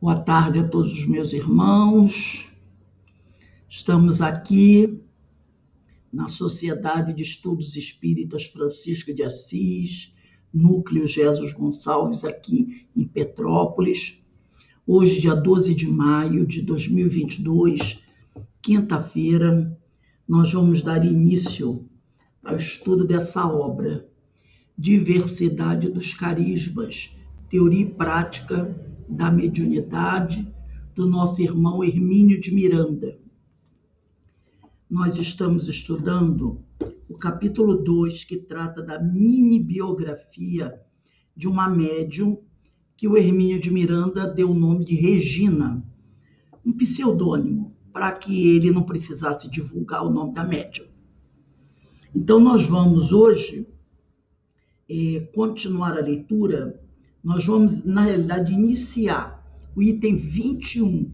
Boa tarde a todos os meus irmãos. Estamos aqui na Sociedade de Estudos Espíritas Francisco de Assis, Núcleo Jesus Gonçalves, aqui em Petrópolis. Hoje, dia 12 de maio de 2022, quinta-feira, nós vamos dar início ao estudo dessa obra, Diversidade dos Carismas, Teoria e Prática da Mediunidade, do nosso irmão Hermínio de Miranda. Nós estamos estudando o capítulo 2, que trata da mini-biografia de uma médium que o Hermínio de Miranda deu o nome de Regina, um pseudônimo, para que ele não precisasse divulgar o nome da médium. Então, nós vamos hoje continuar a leitura. Nós vamos, na realidade, iniciar o item 21,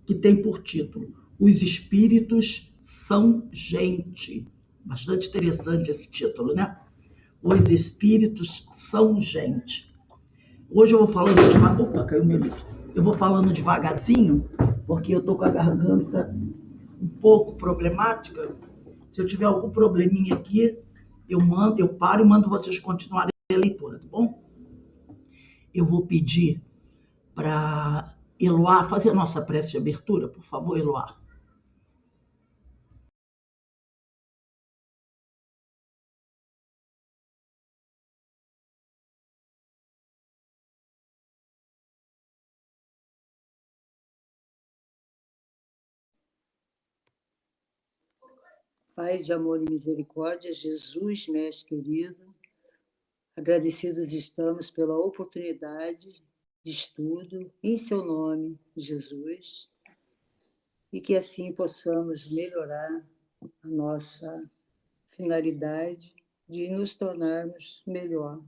que tem por título Os Espíritos são Gente. Bastante interessante esse título, né? Os Espíritos são Gente. Hoje eu vou falando devagar. Opa, caiu meu livro. Eu vou falando devagarzinho, porque eu estou com a garganta um pouco problemática. Se eu tiver algum probleminha aqui, eu paro e mando vocês continuarem a leitura, tá bom? Eu vou pedir para Eloá fazer a nossa prece de abertura, por favor, Eloá. Pai de amor e misericórdia, Jesus, mestre querido, agradecidos estamos pela oportunidade de estudo em seu nome, Jesus, e que assim possamos melhorar a nossa finalidade de nos tornarmos melhor,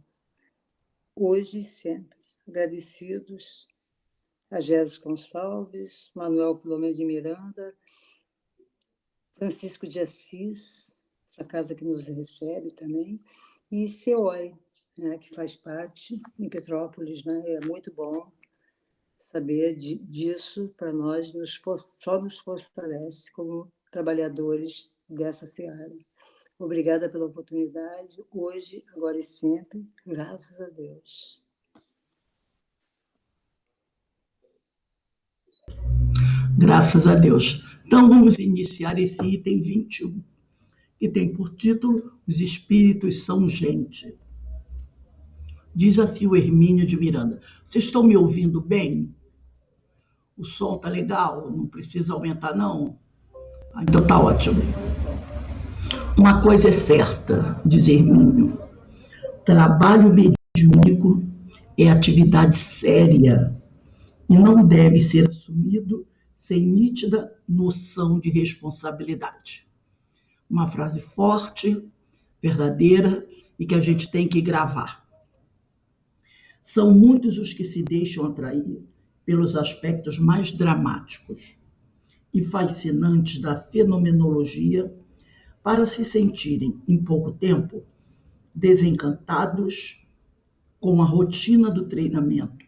hoje e sempre. Agradecidos a Jesus Gonçalves, Manuel Filomeno de Miranda, Francisco de Assis, essa casa que nos recebe também, e CEOI, né, que faz parte em Petrópolis, né? É muito bom saber disso para nós, só nos fortalece como trabalhadores dessa seara. Obrigada pela oportunidade, hoje, agora e sempre, graças a Deus. Graças a Deus. Então, vamos iniciar esse item 21, que tem por título Os Espíritos são Gente. Diz assim o Hermínio de Miranda. Vocês estão me ouvindo bem? O som tá legal? Não precisa aumentar, não? Então tá ótimo. Uma coisa é certa, diz Hermínio. Trabalho mediúnico é atividade séria e não deve ser assumido sem nítida noção de responsabilidade. Uma frase forte, verdadeira e que a gente tem que gravar. São muitos os que se deixam atrair pelos aspectos mais dramáticos e fascinantes da fenomenologia para se sentirem, em pouco tempo, desencantados com a rotina do treinamento,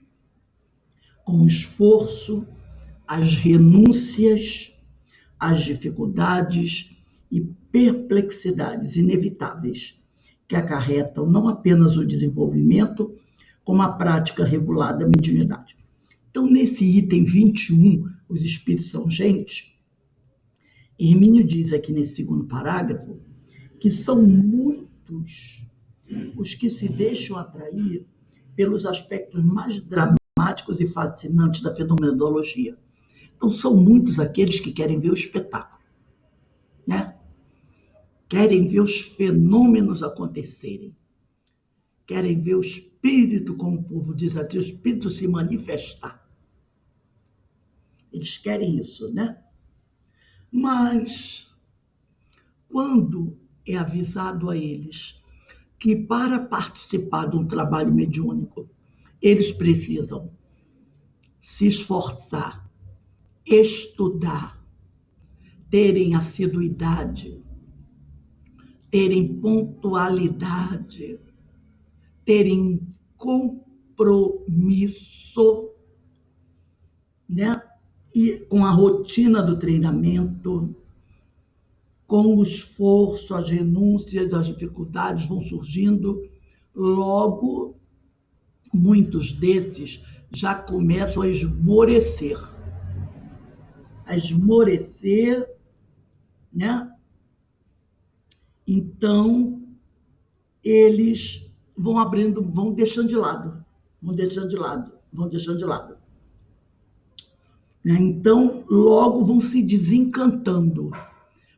com o esforço, as renúncias, as dificuldades e perplexidades inevitáveis que acarretam não apenas o desenvolvimento, como a prática regular da mediunidade. Então, nesse item 21, os espíritos são gente, Hermínio diz aqui nesse segundo parágrafo que são muitos os que se deixam atrair pelos aspectos mais dramáticos e fascinantes da fenomenologia. Então, são muitos aqueles que querem ver o espetáculo, né? Querem ver os fenômenos acontecerem. Querem ver o espírito, como o povo diz assim, o espírito se manifestar. Eles querem isso, né? Mas, quando é avisado a eles que para participar de um trabalho mediúnico, eles precisam se esforçar, estudar, terem assiduidade, terem pontualidade, terem compromisso, né? E com a rotina do treinamento, com o esforço, as renúncias, as dificuldades vão surgindo, logo muitos desses já começam a esmorecer. Né? Então, eles vão abrindo, vão deixando de lado. Então, logo vão se desencantando,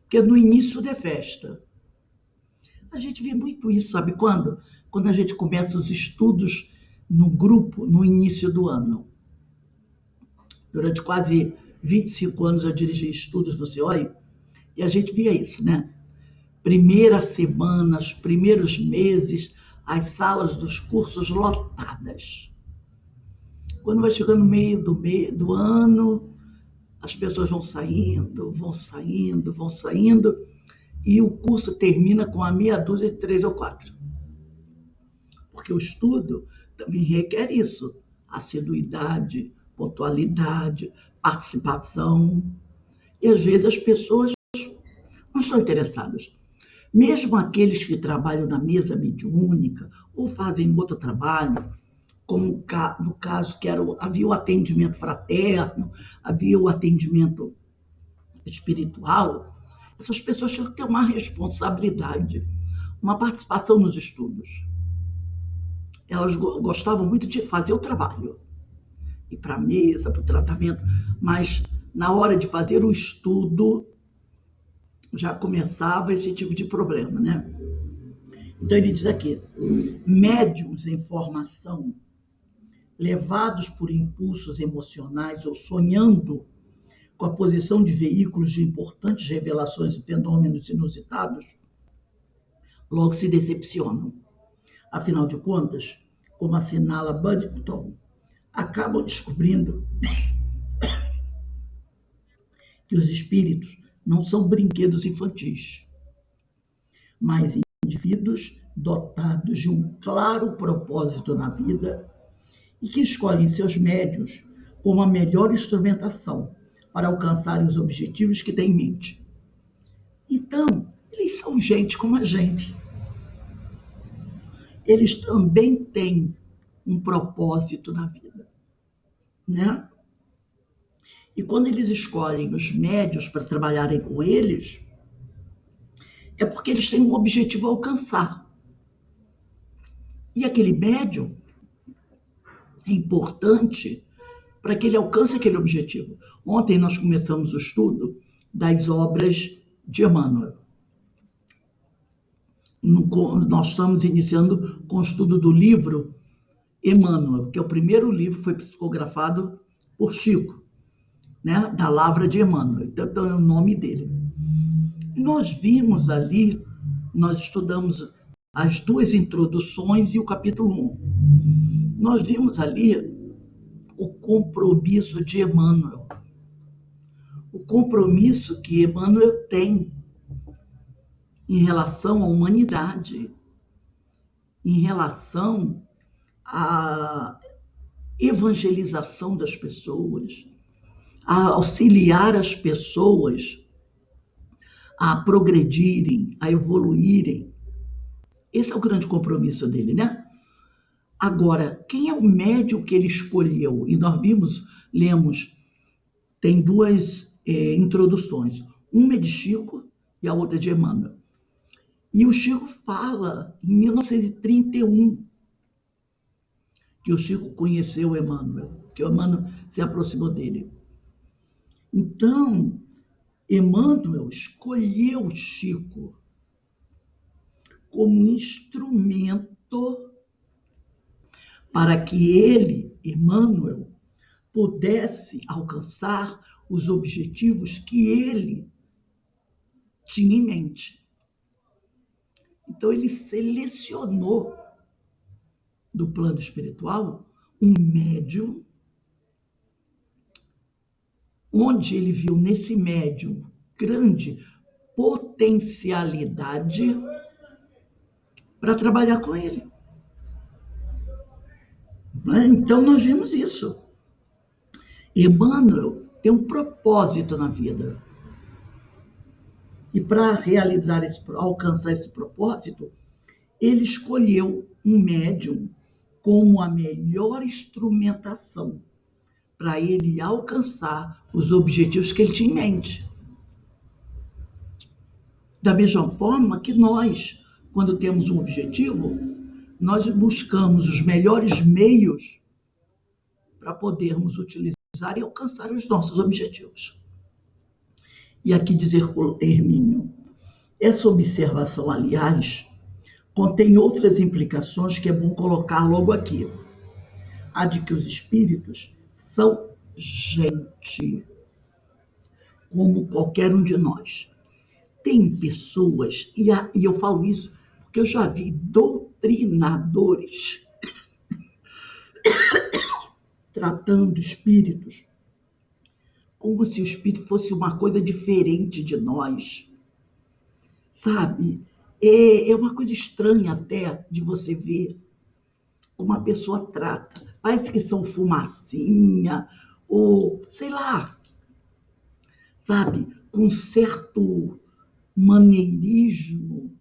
porque no início da festa. A gente vê muito isso, sabe quando? Quando a gente começa os estudos no grupo, no início do ano. Durante quase 25 anos eu dirigi estudos no CEOI, e a gente via isso, né? Primeira semana, os primeiros meses, as salas dos cursos lotadas. Quando vai chegando no meio do ano, as pessoas vão saindo, e o curso termina com a meia dúzia de 3 ou 4. Porque o estudo também requer isso, assiduidade, pontualidade, participação. E às vezes as pessoas não estão interessadas. Mesmo aqueles que trabalham na mesa mediúnica ou fazem outro trabalho, como no caso que havia o atendimento fraterno, havia o atendimento espiritual, essas pessoas tinham que ter uma responsabilidade, uma participação nos estudos. Elas gostavam muito de fazer o trabalho, ir para a mesa, para o tratamento, mas na hora de fazer o estudo já começava esse tipo de problema, né? Então ele diz aqui, médiuns em formação, levados por impulsos emocionais ou sonhando com a posição de veículos de importantes revelações e fenômenos inusitados, logo se decepcionam. Afinal de contas, como assinala Buddington, acabam descobrindo que os espíritos não são brinquedos infantis, mas indivíduos dotados de um claro propósito na vida e que escolhem seus médiuns como a melhor instrumentação para alcançar os objetivos que têm em mente. Então, eles são gente como a gente. Eles também têm um propósito na vida, né? E quando eles escolhem os médiuns para trabalharem com eles, é porque eles têm um objetivo a alcançar. E aquele médium é importante para que ele alcance aquele objetivo. Ontem nós começamos o estudo das obras de Emmanuel. Nós estamos iniciando com o estudo do livro Emmanuel, que é o primeiro livro que foi psicografado por Chico, né? Da Lavra de Emmanuel, então é o nome dele. Nós vimos ali, nós estudamos as 2 introduções e o capítulo 1. Nós vimos ali o compromisso de Emmanuel, o compromisso que Emmanuel tem em relação à humanidade, em relação à evangelização das pessoas, a auxiliar as pessoas a progredirem, a evoluírem. Esse é o grande compromisso dele, né? Agora, quem é o médium que ele escolheu? E nós lemos, tem 2 introduções. Uma é de Chico e a outra é de Emmanuel. E o Chico fala, em 1931, que o Chico conheceu o Emmanuel, que o Emmanuel se aproximou dele. Então, Emmanuel escolheu o Chico como instrumento para que ele, Emmanuel, pudesse alcançar os objetivos que ele tinha em mente. Então, ele selecionou do plano espiritual um médium, onde ele viu nesse médium grande potencialidade para trabalhar com ele. Então, nós vimos isso. Emmanuel tem um propósito na vida. E para alcançar esse propósito, ele escolheu um médium como a melhor instrumentação para ele alcançar os objetivos que ele tinha em mente. Da mesma forma que nós, quando temos um objetivo, nós buscamos os melhores meios para podermos utilizar e alcançar os nossos objetivos. E aqui dizer com Hermínio, essa observação, aliás, contém outras implicações que é bom colocar logo aqui. A de que os espíritos são gente, como qualquer um de nós. Tem pessoas, e eu falo isso porque eu já vi doutrinadores tratando espíritos como se o espírito fosse uma coisa diferente de nós, sabe? É uma coisa estranha até de você ver como a pessoa trata. Parece que são fumacinha, ou sei lá, sabe? Um certo maneirismo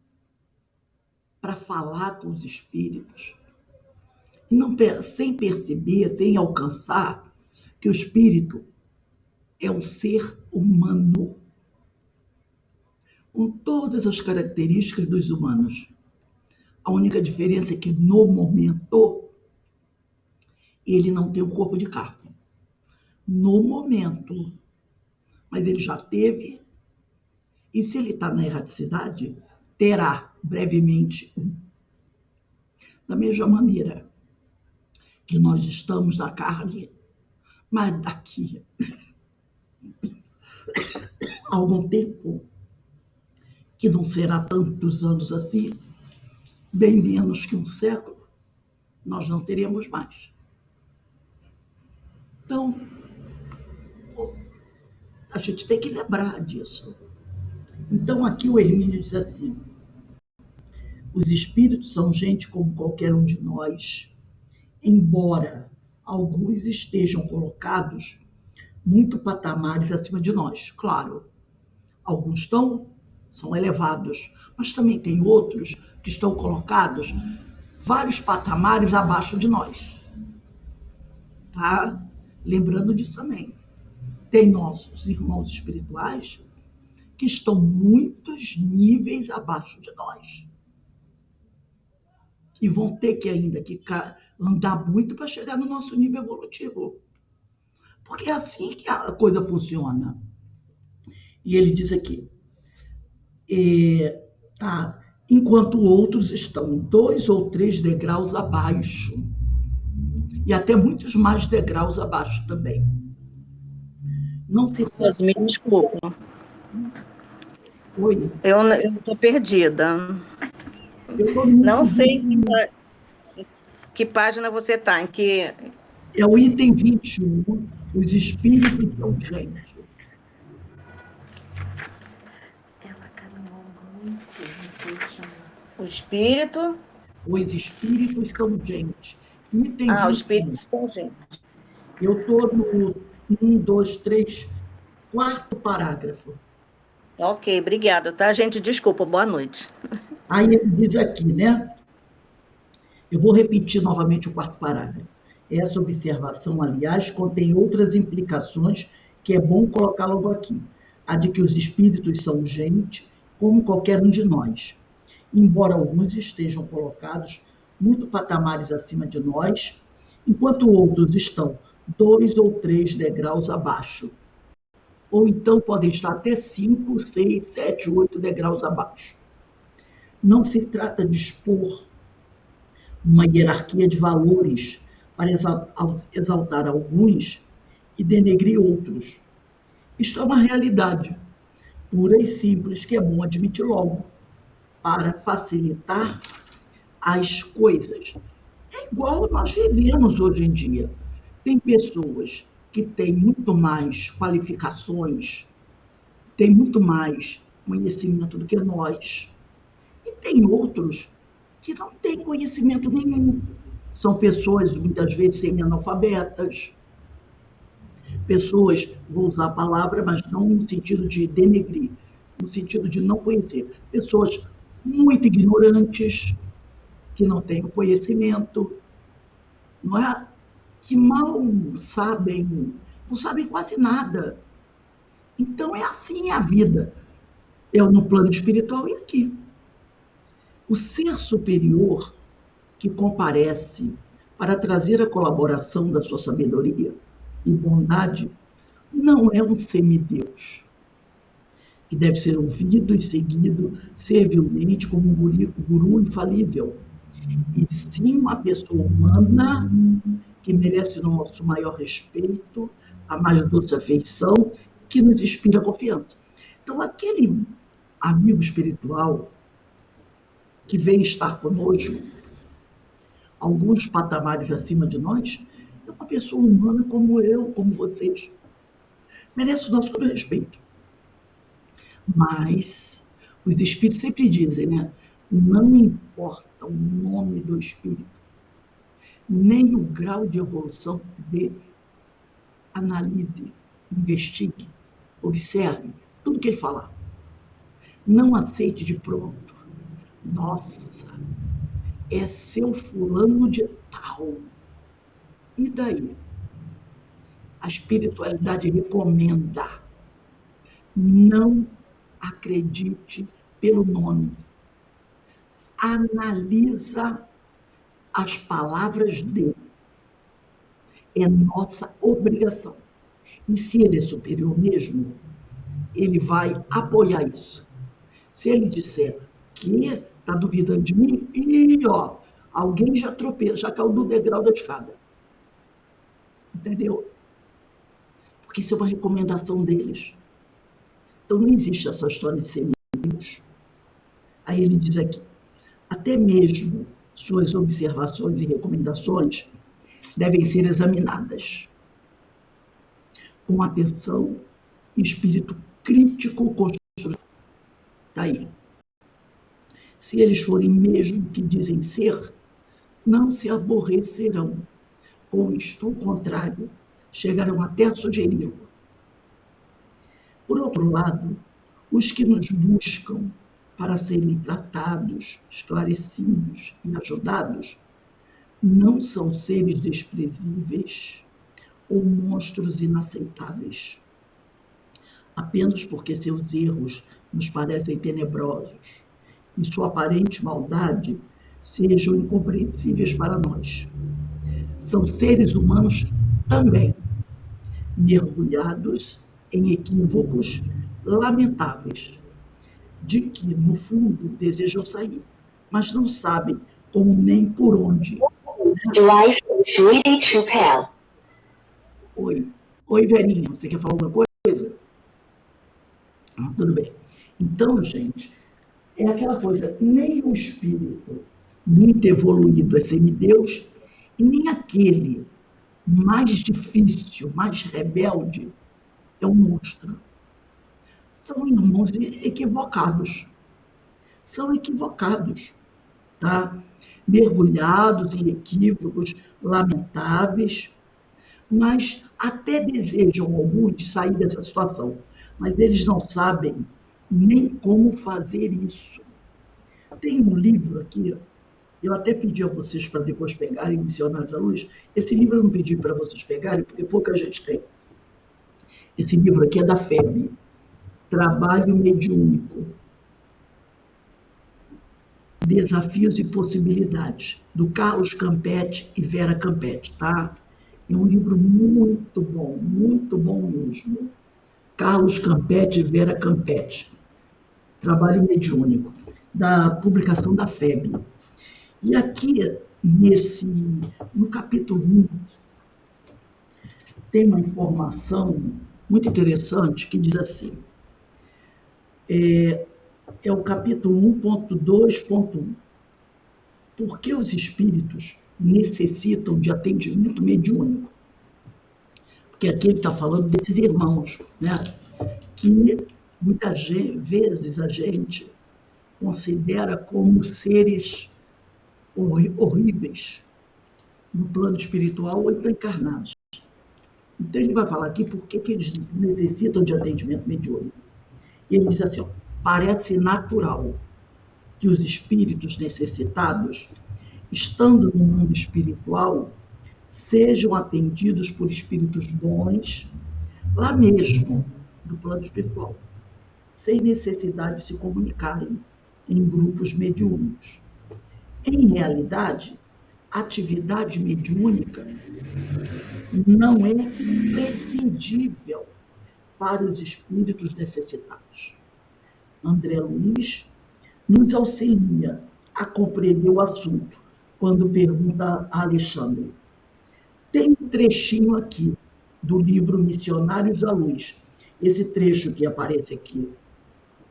para falar com os espíritos. E não, sem perceber, sem alcançar que o espírito é um ser humano, com todas as características dos humanos. A única diferença é que, no momento, ele não tem um corpo de carne. No momento. Mas ele já teve. E se ele está na erraticidade, terá brevemente um. Da mesma maneira que nós estamos na carne, mas daqui a algum tempo, que não será tantos anos assim, bem menos que um século, nós não teremos mais. Então, a gente tem que lembrar disso. Então, aqui o Hermínio diz assim: os espíritos são gente como qualquer um de nós, embora alguns estejam colocados muito patamares acima de nós. Claro, alguns são elevados, mas também tem outros que estão colocados vários patamares abaixo de nós. Tá? Lembrando disso também. Tem nossos irmãos espirituais que estão muitos níveis abaixo de nós. E vão ter que ainda que andar muito para chegar no nosso nível evolutivo. Porque é assim que a coisa funciona. E ele diz aqui, enquanto outros estão 2 ou 3 degraus abaixo. E até muitos mais degraus abaixo também. Não se... Me desculpa. Oi? Eu estou perdida. Não sei que página você está, em que... É o item 21, os espíritos são gente. Ela caminhou muito. O espírito? Os espíritos são gente. Item 21. Os espíritos são gente. Eu estou no 1, 2, 3, quarto parágrafo. Ok, obrigada, tá, gente? Desculpa, boa noite. Aí ele diz aqui, né? Eu vou repetir novamente o quarto parágrafo. Essa observação, aliás, contém outras implicações que é bom colocar logo aqui. A de que os espíritos são gente, como qualquer um de nós. Embora alguns estejam colocados muito patamares acima de nós, enquanto outros estão 2 ou 3 degraus abaixo. Ou então podem estar até 5, 6, 7, 8 degraus abaixo. Não se trata de expor uma hierarquia de valores para exaltar alguns e denegrir outros. Isto é uma realidade pura e simples que é bom admitir logo, para facilitar as coisas. É igual nós vivemos hoje em dia. Tem pessoas que têm muito mais qualificações, têm muito mais conhecimento do que nós. E tem outros que não têm conhecimento nenhum. São pessoas, muitas vezes, semi-analfabetas. pessoas, vou usar a palavra, mas não no sentido de denegrir, no sentido de não conhecer, pessoas muito ignorantes, que não têm o conhecimento, não é? Que mal sabem, não sabem quase nada. Então é assim a vida, é no plano espiritual e aqui. O ser superior que comparece para trazer a colaboração da sua sabedoria e bondade não é um semideus, que deve ser ouvido e seguido servilmente como um guru infalível, e sim uma pessoa humana que merece nosso maior respeito, a mais doce afeição, que nos inspira confiança. Então, aquele amigo espiritual que vem estar conosco, alguns patamares acima de nós, é uma pessoa humana como eu, como vocês. Merece o nosso respeito. Mas os espíritos sempre dizem, né? Não importa o nome do espírito, nem o grau de evolução dele. Analise, investigue, observe tudo que ele falar. Não aceite de pronto. Nossa, é seu fulano de tal. E daí? A espiritualidade recomenda. Não acredite pelo nome. Analisa as palavras dele. É nossa obrigação. E se ele é superior mesmo, ele vai apoiar isso. Se ele disser que está duvidando de mim, e ó, alguém já tropeça, já caiu do degrau da escada. Entendeu? Porque isso é uma recomendação deles. Então não existe essa história de semideus. Aí ele diz aqui, até mesmo suas observações e recomendações devem ser examinadas com atenção e espírito crítico construtivo. Está aí. Se eles forem mesmo o que dizem ser, não se aborrecerão, ou isto, ao contrário, chegarão até a sugeri-lo. Por outro lado, os que nos buscam para serem tratados, esclarecidos e ajudados, não são seres desprezíveis ou monstros inaceitáveis, apenas porque seus erros nos parecem tenebrosos e sua aparente maldade sejam incompreensíveis para nós. São seres humanos também, mergulhados em equívocos lamentáveis, de que, no fundo, desejam sair, mas não sabem como nem por onde. Oi, Verinha, você quer falar alguma coisa? Tudo bem. Então, gente, é aquela coisa, nem o espírito muito evoluído é semideus, e nem aquele mais difícil, mais rebelde, é um monstro. São irmãos equivocados. São equivocados, tá? Mergulhados em equívocos lamentáveis, mas até desejam alguns sair dessa situação, mas eles não sabem nem como fazer isso. Tem um livro aqui, eu até pedi a vocês para depois pegarem, Missionários da Luz. Esse livro eu não pedi para vocês pegarem, porque pouca gente tem. Esse livro aqui é da FEB, Trabalho Mediúnico, Desafios e Possibilidades, do Carlos Campetti e Vera Campetti, tá? É um livro muito bom mesmo. Carlos Campetti e Vera Campetti, Trabalho Mediúnico, da publicação da FEB. E aqui, no capítulo 1, tem uma informação muito interessante que diz assim, é o capítulo 1.2.1. Por que os espíritos necessitam de atendimento mediúnico? Porque aqui ele está falando desses irmãos, né? Que muitas vezes a gente considera como seres horríveis no plano espiritual ou então encarnados. Então, ele vai falar aqui por que eles necessitam de atendimento mediúnico. E ele diz assim, ó, parece natural que os espíritos necessitados, estando no mundo espiritual, sejam atendidos por espíritos bons, lá mesmo, do plano espiritual, sem necessidade de se comunicarem em grupos mediúnicos. Em realidade, a atividade mediúnica não é imprescindível para os espíritos necessitados. André Luiz nos auxilia a compreender o assunto quando pergunta a Alexandre. Tem um trechinho aqui do livro Missionários da Luz. Esse trecho que aparece aqui.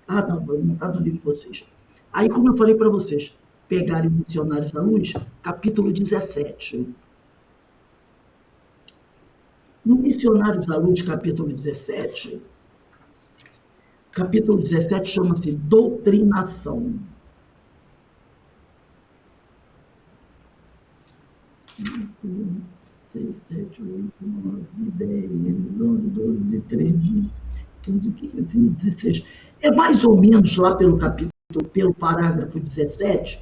Ah, não está no livro de vocês. Aí, como eu falei para vocês, pegarem Missionários da Luz, capítulo 17. No Missionários da Luz, capítulo 17 chama-se Doutrinação. 6, 7, 8, 9, 10, 11, 12, 13, 14, 15, 16. É mais ou menos lá pelo parágrafo 17,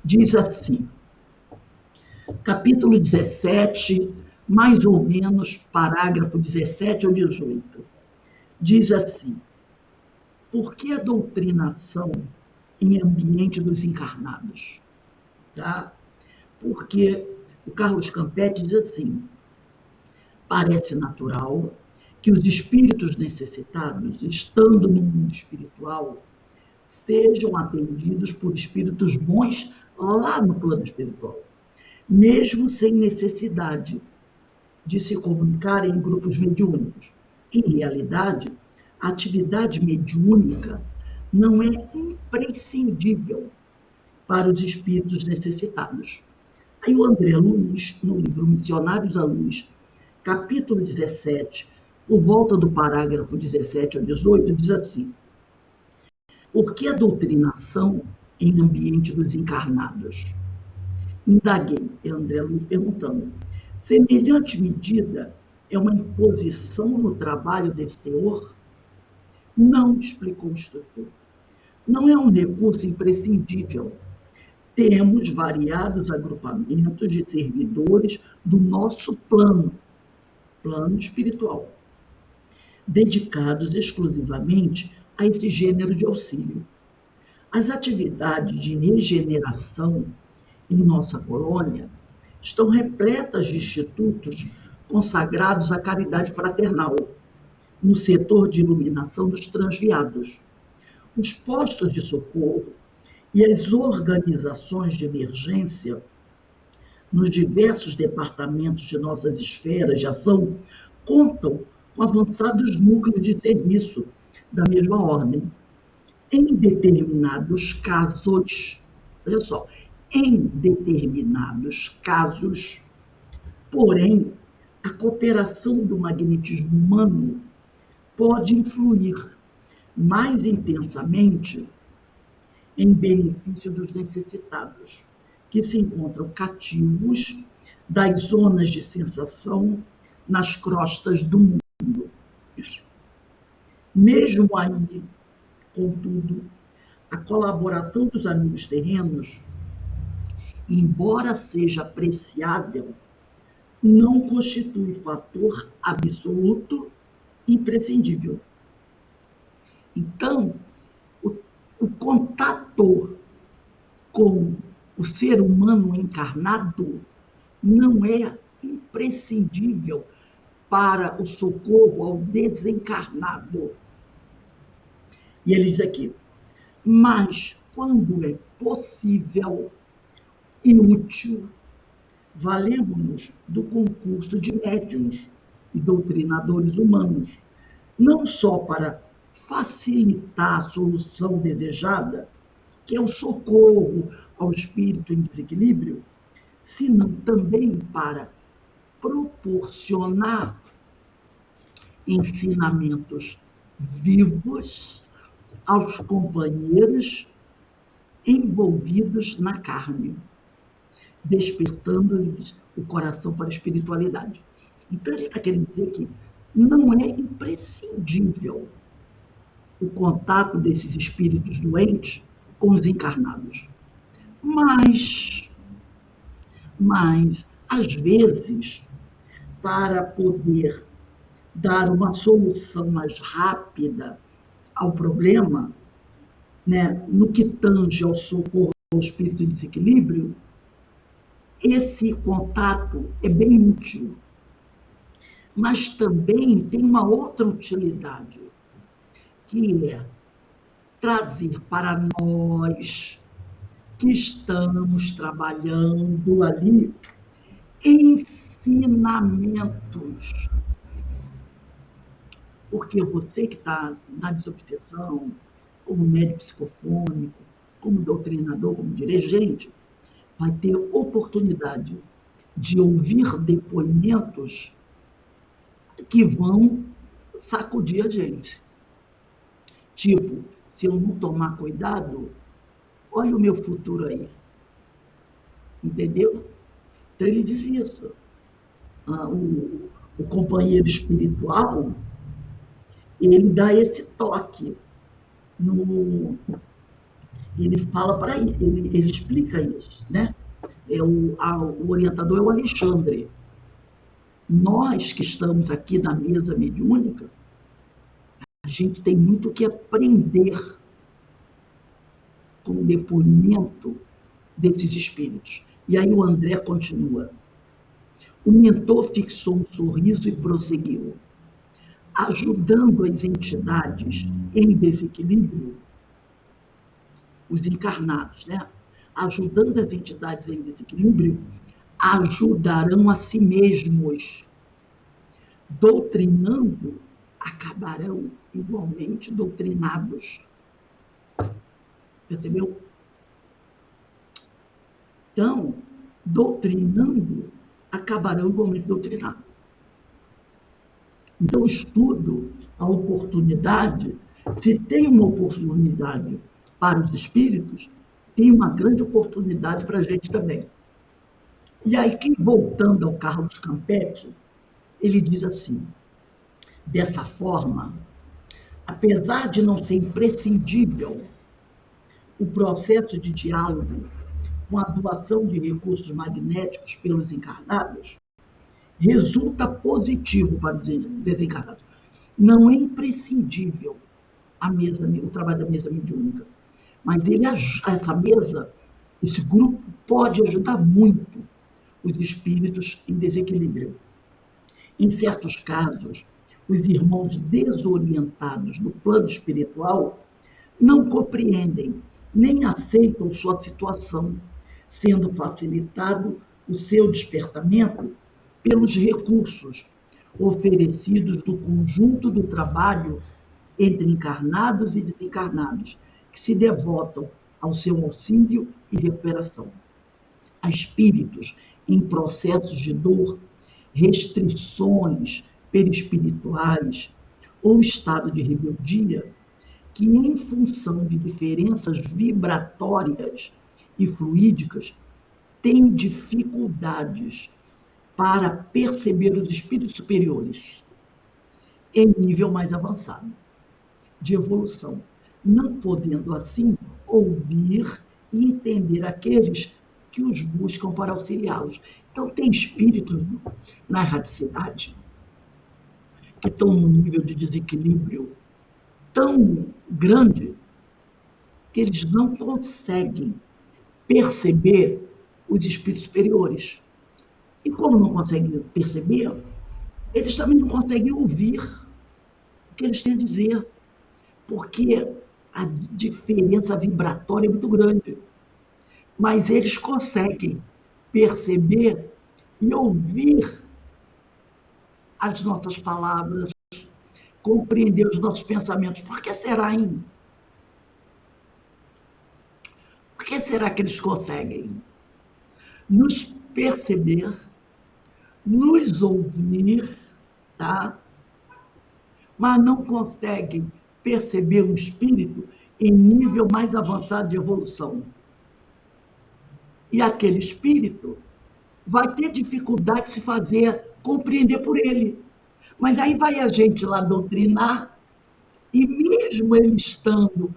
diz assim, capítulo 17, mais ou menos, parágrafo 17 ou 18, diz assim, por que a doutrinação em ambiente dos encarnados? Tá? Porque o Carlos Campetti diz assim, parece natural que os espíritos necessitados, estando no mundo espiritual, sejam atendidos por espíritos bons lá no plano espiritual, mesmo sem necessidade de se comunicar em grupos mediúnicos. Em realidade, a atividade mediúnica não é imprescindível para os espíritos necessitados. Aí o André Luiz, no livro Missionários da Luz, capítulo 17, por volta do parágrafo 17 a 18, diz assim, por que a doutrinação em ambiente dos encarnados? Indaguei, André Luiz perguntando, semelhante medida é uma imposição no trabalho desse teor? Não, explicou o instrutor. Não é um recurso imprescindível. Temos variados agrupamentos de servidores do nosso plano espiritual, dedicados exclusivamente a esse gênero de auxílio. As atividades de regeneração em nossa colônia estão repletas de institutos consagrados à caridade fraternal, no setor de iluminação dos transviados. Os postos de socorro e as organizações de emergência nos diversos departamentos de nossas esferas de ação contam com avançados núcleos de serviço da mesma ordem. Em determinados casos, olha só, porém, a cooperação do magnetismo humano pode influir mais intensamente em benefício dos necessitados, que se encontram cativos das zonas de sensação nas crostas do mundo. Mesmo aí, contudo, a colaboração dos amigos terrenos, embora seja apreciável, não constitui fator absoluto imprescindível. Então, o contato com o ser humano encarnado não é imprescindível para o socorro ao desencarnado. E ele diz aqui, mas quando é possível e útil, valemos-nos do concurso de médiuns e doutrinadores humanos, não só para facilitar a solução desejada, que é o socorro ao espírito em desequilíbrio, senão também para proporcionar ensinamentos vivos aos companheiros envolvidos na carne, despertando-lhes o coração para a espiritualidade. Então, ele está querendo dizer que não é imprescindível o contato desses espíritos doentes com os encarnados. Mas, às vezes, para poder dar uma solução mais rápida ao problema, né, no que tange ao socorro ao espírito de desequilíbrio, esse contato é bem útil. Mas também tem uma outra utilidade, que é trazer para nós que estamos trabalhando ali ensinamentos. Porque você que está na desobsessão, como médico psicofônico, como doutrinador, como dirigente, vai ter oportunidade de ouvir depoimentos que vão sacudir a gente. Tipo, se eu não tomar cuidado, olha o meu futuro aí. Entendeu? Então ele diz isso. O companheiro espiritual, ele dá esse toque. Ele fala para ele explica isso, né? O orientador é o Alexandre. Nós que estamos aqui na mesa mediúnica, a gente tem muito que aprender com o depoimento desses espíritos. E aí o André continua. O mentor fixou um sorriso e prosseguiu. Ajudando as entidades em desequilíbrio, os encarnados, né? Ajudando as entidades em desequilíbrio, ajudarão a si mesmos. Doutrinando, acabarão igualmente doutrinados. Percebeu? Então, doutrinando, acabarão igualmente doutrinados. Então, o estudo, a oportunidade, se tem uma oportunidade para os espíritos, tem uma grande oportunidade para a gente também. E aí, voltando ao Carlos Campetti, ele diz assim, dessa forma, apesar de não ser imprescindível o processo de diálogo com a doação de recursos magnéticos pelos encarnados, resulta positivo para os desencarnados. Não é imprescindível o trabalho da mesa mediúnica, mas essa mesa, esse grupo pode ajudar muito os espíritos em desequilíbrio. Em certos casos, os irmãos desorientados no plano espiritual não compreendem nem aceitam sua situação, sendo facilitado o seu despertamento pelos recursos oferecidos do conjunto do trabalho entre encarnados e desencarnados, que se devotam ao seu auxílio e recuperação. A espíritos em processos de dor, restrições perispirituais ou estado de rebeldia, que em função de diferenças vibratórias e fluídicas, têm dificuldades para perceber os espíritos superiores em nível mais avançado de evolução, não podendo assim ouvir e entender aqueles que os buscam para auxiliá-los. Então, tem espíritos na erraticidade que estão num nível de desequilíbrio tão grande que eles não conseguem perceber os espíritos superiores. E como não conseguem perceber, eles também não conseguem ouvir o que eles têm a dizer, porque a diferença vibratória é muito grande. Mas eles conseguem perceber e ouvir as nossas palavras, compreender os nossos pensamentos. Por que será, hein? Por que será que eles conseguem nos perceber, nos ouvir, tá? Mas não conseguem perceber um espírito em nível mais avançado de evolução? E aquele espírito vai ter dificuldade de se fazer compreender por ele. Mas aí vai a gente lá doutrinar, e mesmo ele estando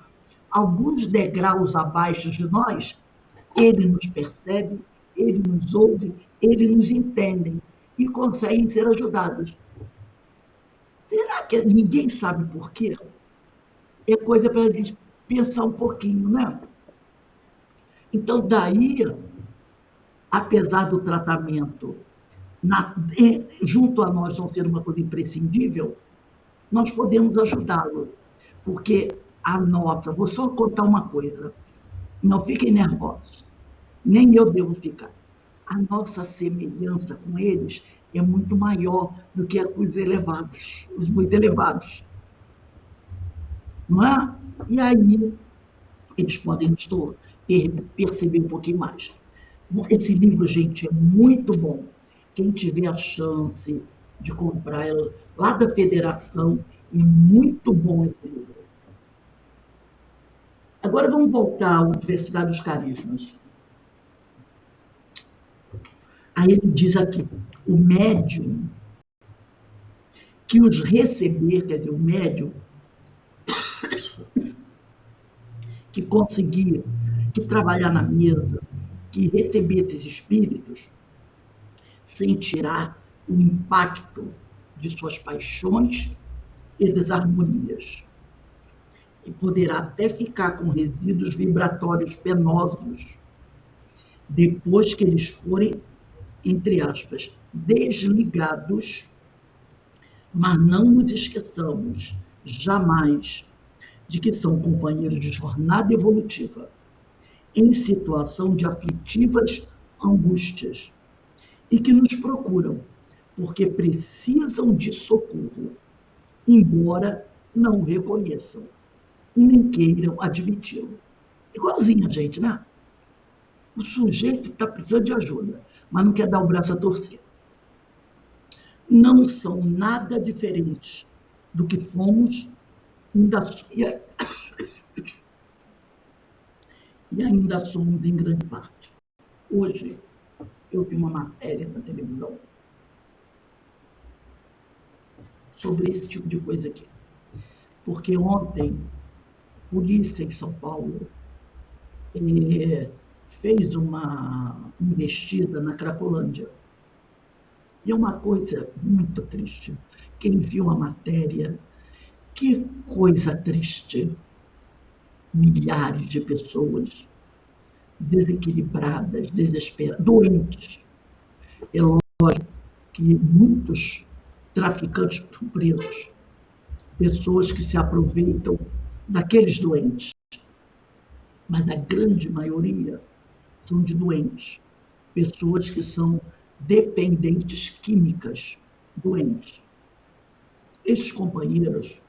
alguns degraus abaixo de nós, ele nos percebe, ele nos ouve, ele nos entende e conseguem ser ajudados. Será que ninguém sabe por quê? É coisa para a gente pensar um pouquinho, né? Então, daí, apesar do tratamento junto a nós não ser uma coisa imprescindível, nós podemos ajudá-lo. Porque a nossa, vou só contar uma coisa, não fiquem nervosos, nem eu devo ficar. A nossa semelhança com eles é muito maior do que a com os elevados, os muito elevados. Não é? E aí, eles podem nos perceber um pouquinho mais. Esse livro, gente, é muito bom. Quem tiver a chance de comprar lá da Federação, é muito bom esse livro. Agora vamos voltar à Universidade dos Carismas. Aí ele diz aqui, o médium que os receber, quer dizer, o médium que conseguir, que trabalhar na mesa, que receber esses espíritos, sentirá o impacto de suas paixões e desarmonias. E poderá até ficar com resíduos vibratórios penosos depois que eles forem, entre aspas, desligados. Mas não nos esqueçamos, jamais, de que são companheiros de jornada evolutiva, em situação de aflitivas angústias, e que nos procuram, porque precisam de socorro, embora não o reconheçam, e nem queiram admiti-lo. Igualzinho a gente, né? O sujeito está precisando de ajuda, mas não quer dar o braço a torcer. Não são nada diferentes do que fomos e ainda somos em grande parte. Hoje, eu vi uma matéria na televisão sobre esse tipo de coisa aqui. Porque ontem, a polícia em São Paulo fez uma investida na Cracolândia. E é uma coisa muito triste. Quem viu a matéria, que coisa triste. Milhares de pessoas desequilibradas, desesperadas, doentes. É lógico que muitos traficantes estão presos, pessoas que se aproveitam daqueles doentes, mas a grande maioria são de doentes, pessoas que são dependentes químicas, doentes. Esses companheiros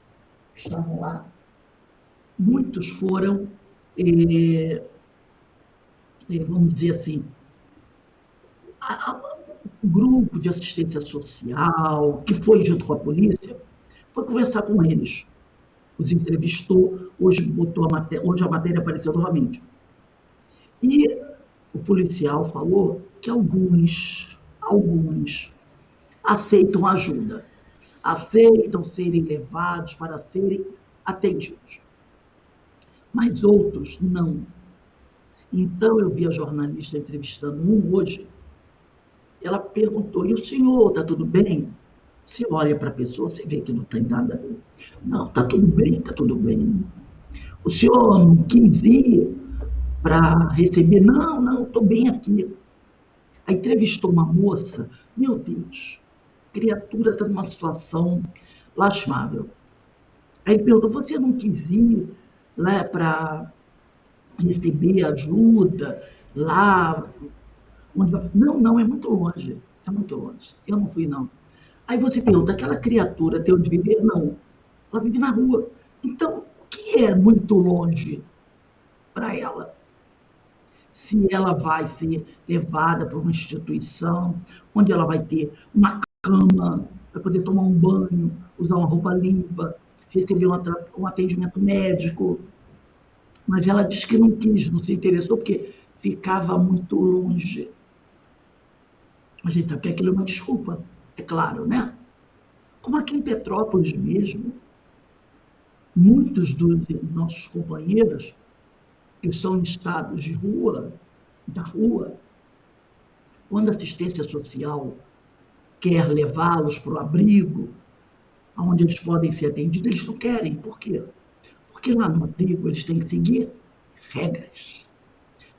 que estavam lá, muitos foram, vamos dizer assim, o grupo de assistência social, que foi junto com a polícia, foi conversar com eles. Os entrevistou, hoje a matéria apareceu novamente. E o policial falou que alguns aceitam ajuda, aceitam serem levados para serem atendidos, mas outros não. Então, eu vi a jornalista entrevistando um hoje, ela perguntou, e o senhor, está tudo bem? Você olha para a pessoa, você vê que não tem nada a ver. Não, está tudo bem, está tudo bem. O senhor não quis ir para receber? Não, estou bem aqui. Aí entrevistou uma moça, meu Deus, a criatura está numa situação lastimável. Aí ele perguntou, você não quis ir lá para receber ajuda, lá onde vai... Não, é muito longe, eu não fui não. Aí você pergunta, aquela criatura tem onde viver? Não, ela vive na rua. Então, o que é muito longe para ela? Se ela vai ser levada para uma instituição, onde ela vai ter uma cama, vai poder tomar um banho, usar uma roupa limpa, receber um atendimento médico. Mas ela diz que não quis, não se interessou, porque ficava muito longe. A gente sabe que aquilo é uma desculpa. é claro, né? Como aqui em Petrópolis mesmo, muitos dos nossos companheiros que são em estados de rua, da rua, quando a assistência social quer levá-los para o abrigo, onde eles podem ser atendidos, eles não querem. Por quê? Porque lá no abrigo eles têm que seguir regras.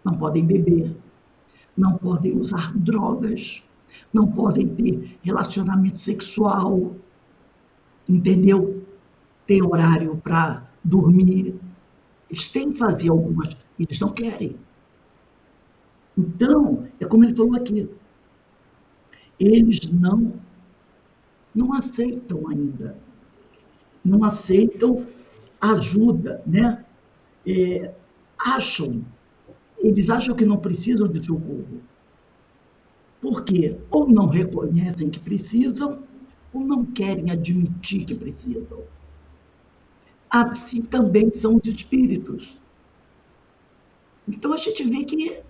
Não podem beber, não podem usar drogas, não podem ter relacionamento sexual, entendeu? Tem horário para dormir. Eles têm que fazer algumas, eles não querem. Então, é como ele falou aqui, eles não aceitam ainda, não aceitam ajuda, né? Eles acham que não precisam de socorro, porque ou não reconhecem que precisam, ou não querem admitir que precisam. Assim também são os espíritos. Então a gente vê que,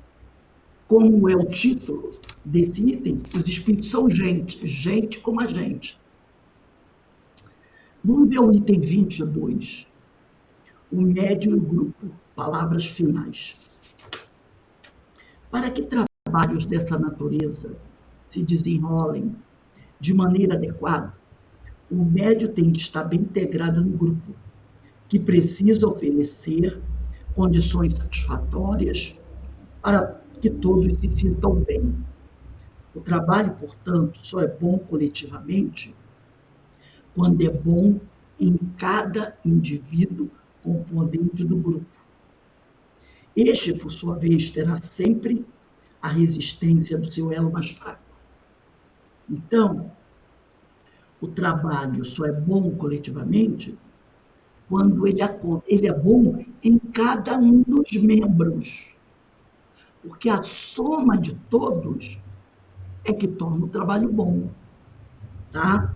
como é o título desse item, os espíritos são gente, gente como a gente. Vamos ver o item 22. O médium e o grupo, palavras finais. Para que trabalhos dessa natureza se desenrolem de maneira adequada, o médium tem de estar bem integrado no grupo, que precisa oferecer condições satisfatórias para que todos se sintam bem. O trabalho, portanto, só é bom coletivamente quando é bom em cada indivíduo componente do grupo. Este, por sua vez, terá sempre a resistência do seu elo mais fraco. Então, o trabalho só é bom coletivamente quando ele é bom em cada um dos membros. Porque a soma de todos é que torna o trabalho bom. Tá?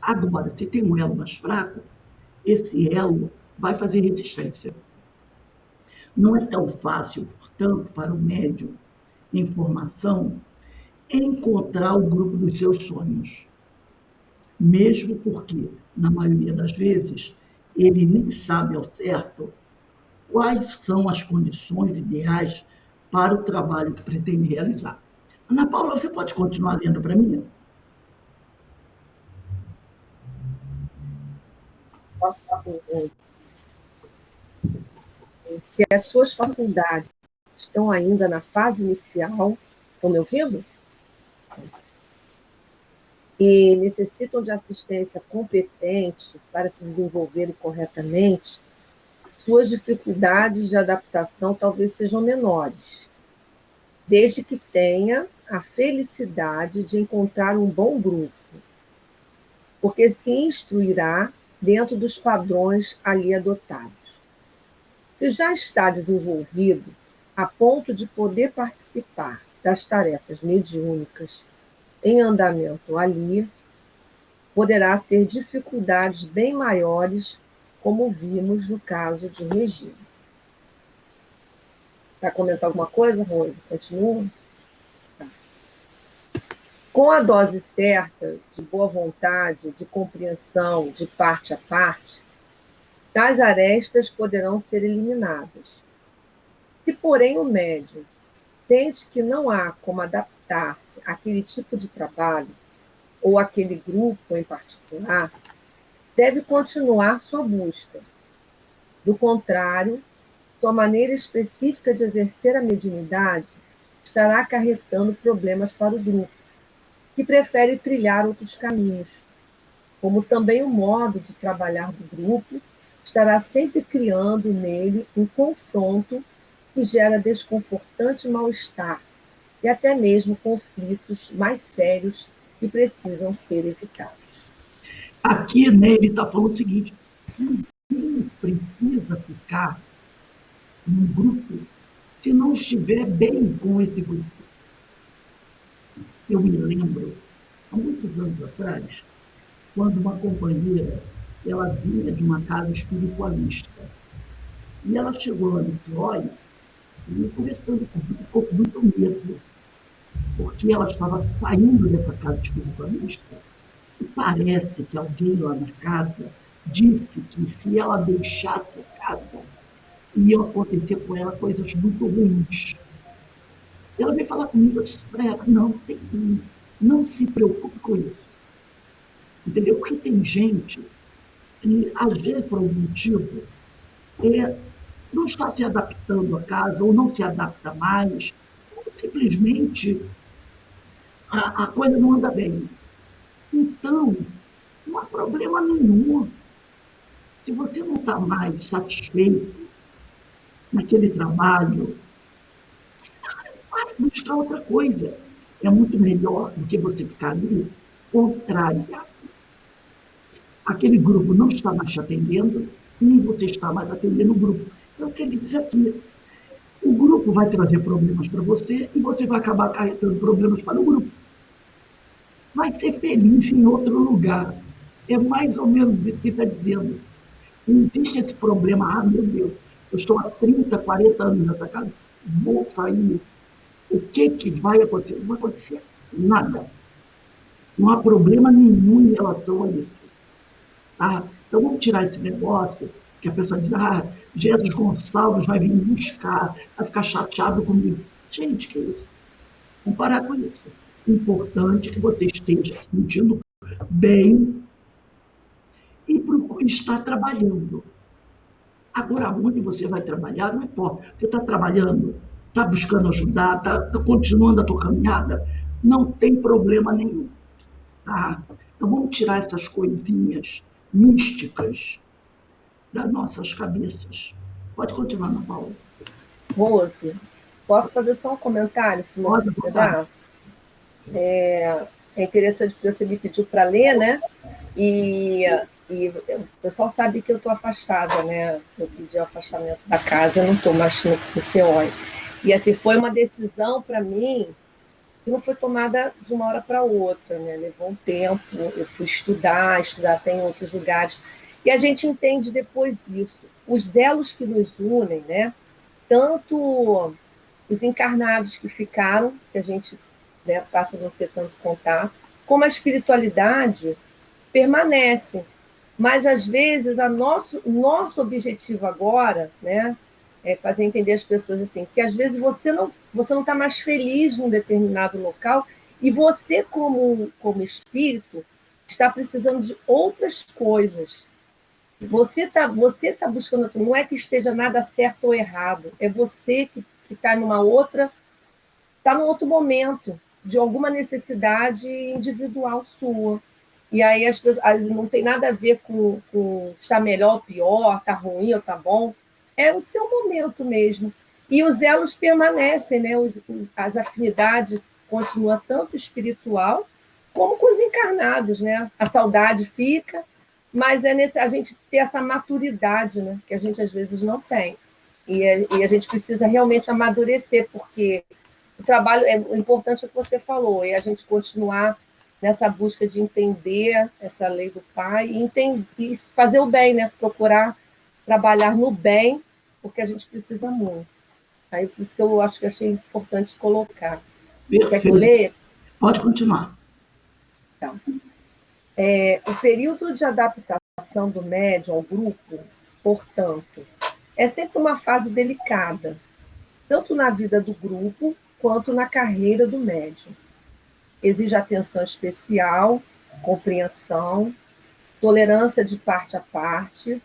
Agora, se tem um elo mais fraco, esse elo vai fazer resistência. Não é tão fácil, portanto, para o médium em formação encontrar o grupo dos seus sonhos. Mesmo porque, na maioria das vezes, ele nem sabe ao certo quais são as condições ideais para o trabalho que pretende realizar. Ana Paula, você pode continuar lendo para mim? Posso sim. Se as suas faculdades estão ainda na fase inicial, estão me ouvindo? E necessitam de assistência competente para se desenvolverem corretamente, suas dificuldades de adaptação talvez sejam menores, desde que tenha a felicidade de encontrar um bom grupo, porque se instruirá dentro dos padrões ali adotados. Se já está desenvolvido a ponto de poder participar das tarefas mediúnicas em andamento ali, poderá ter dificuldades bem maiores, como vimos no caso de Regina. Vai comentar alguma coisa, Rose? Continua? Tá. Com a dose certa de boa vontade, de compreensão de parte a parte, tais arestas poderão ser eliminadas. Se, porém, o médium sente que não há como adaptar-se àquele tipo de trabalho, ou àquele grupo em particular, deve continuar sua busca. Do contrário, sua maneira específica de exercer a mediunidade estará acarretando problemas para o grupo, que prefere trilhar outros caminhos, como também o modo de trabalhar do grupo estará sempre criando nele um confronto que gera desconfortante mal-estar e até mesmo conflitos mais sérios que precisam ser evitados. Aqui, né, ele está falando o seguinte: ninguém precisa ficar num grupo se não estiver bem com esse grupo. Eu me lembro, há muitos anos atrás, quando uma companheira, ela vinha de uma casa espiritualista, e ela chegou lá no CIOI, e conversando comigo, ficou com muito medo, porque ela estava saindo dessa casa espiritualista parece que alguém lá na casa disse que se ela deixasse a casa, iam acontecer com ela coisas muito ruins. Ela veio falar comigo, eu disse para ela, não se preocupe com isso. Entendeu? Porque tem gente que, às vezes, por algum motivo, não está se adaptando à casa, ou não se adapta mais, ou simplesmente a coisa não anda bem. Então, não há problema nenhum. Se você não está mais satisfeito naquele trabalho, vai buscar outra coisa. É muito melhor do que você ficar ali contrariado. Aquele grupo não está mais te atendendo, nem você está mais atendendo o grupo. Então, quer dizer que o grupo vai trazer problemas para você e você vai acabar acarretando problemas para o grupo. Vai ser feliz em outro lugar. É mais ou menos isso que está dizendo. Não existe esse problema, meu Deus, eu estou há 30, 40 anos nessa casa, vou sair. O que vai acontecer? Não vai acontecer nada. Não há problema nenhum em relação a isso. Tá? Então vamos tirar esse negócio que a pessoa diz, Jesus Gonçalves vai vir me buscar, vai ficar chateado comigo. Gente, que isso? Vamos parar com isso. Importante que você esteja se sentindo bem e estar trabalhando. Agora, onde você vai trabalhar, não importa. Você está trabalhando, está buscando ajudar, está continuando a tua caminhada, não tem problema nenhum. Tá? Então, vamos tirar essas coisinhas místicas das nossas cabeças. Pode continuar, Ana Paula. Rose, posso fazer só um comentário, se não Pode, esse pedaço? É interessante porque você me pediu para ler, né? E o pessoal sabe que eu estou afastada, né? Eu pedi o afastamento da casa, eu não estou mais no COI. E assim, foi uma decisão para mim que não foi tomada de uma hora para outra, né? Levou um tempo, eu fui estudar até em outros lugares. E a gente entende depois isso. Os elos que nos unem, né? Tanto os encarnados que ficaram, que a gente, né, passa a não ter tanto contato, como a espiritualidade permanece. Mas, às vezes, nosso objetivo agora, né, é fazer entender às pessoas assim, que às vezes você não está mais feliz num determinado local e você, como espírito, está precisando de outras coisas. Você tá buscando, não é que esteja nada certo ou errado, é você que está num outro momento de alguma necessidade individual sua. E aí as pessoas, não tem nada a ver com se está melhor ou pior, está ruim ou está bom. É o seu momento mesmo. E os elos permanecem, né? As afinidades continuam tanto espiritual como com os encarnados, né? A saudade fica, mas a gente ter essa maturidade, né? Que a gente às vezes não tem. E a gente precisa realmente amadurecer, porque o trabalho, o importante é o que você falou, é a gente continuar nessa busca de entender essa lei do Pai e fazer o bem, né? Procurar trabalhar no bem, porque a gente precisa muito. Aí, por isso que eu acho que achei importante colocar. Perfeito. Quer que eu leia? Pode continuar. Então, o período de adaptação do médium ao grupo, portanto, é sempre uma fase delicada, tanto na vida do grupo quanto na carreira do médium. Exige atenção especial, compreensão, tolerância de parte a parte,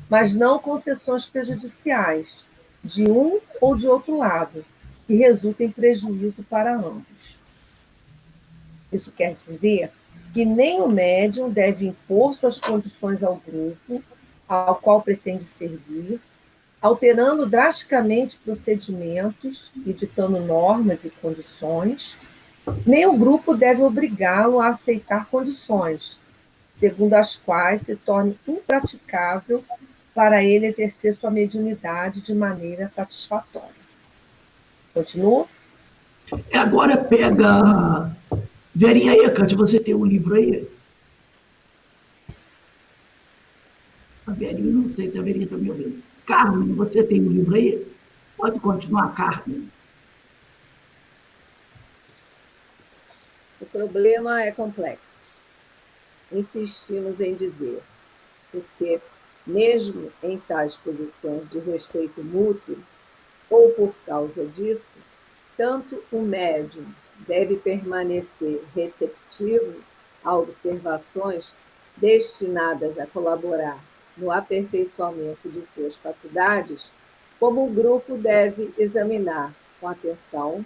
mas não concessões prejudiciais, de um ou de outro lado, que resultem em prejuízo para ambos. Isso quer dizer que nem o médium deve impor suas condições ao grupo ao qual pretende servir, alterando drasticamente procedimentos e ditando normas e condições, nem o grupo deve obrigá-lo a aceitar condições, segundo as quais se torne impraticável para ele exercer sua mediunidade de maneira satisfatória. Continua? Agora pega... Verinha Eckhart, você tem um livro aí? A Verinha, não sei se a Verinha está me ouvindo. Carmen, você tem um livro aí? Pode continuar, Carmen. O problema é complexo. insistimos em dizer, porque, mesmo em tais posições de respeito mútuo, ou por causa disso, tanto o médium deve permanecer receptivo a observações destinadas a colaborar no aperfeiçoamento de suas faculdades, como o grupo deve examinar com atenção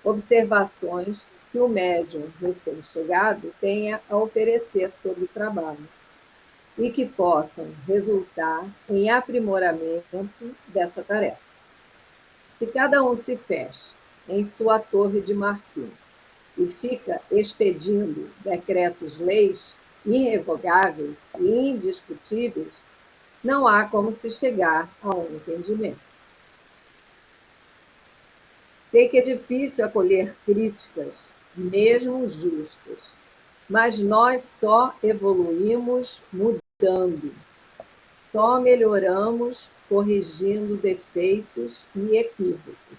observações que o médium recém-chegado tenha a oferecer sobre o trabalho e que possam resultar em aprimoramento dessa tarefa. Se cada um se fecha em sua torre de marfim e fica expedindo decretos-leis irrevogáveis e indiscutíveis, não há como se chegar a um entendimento. Sei que é difícil acolher críticas, mesmo justas, mas nós só evoluímos mudando, só melhoramos corrigindo defeitos e equívocos.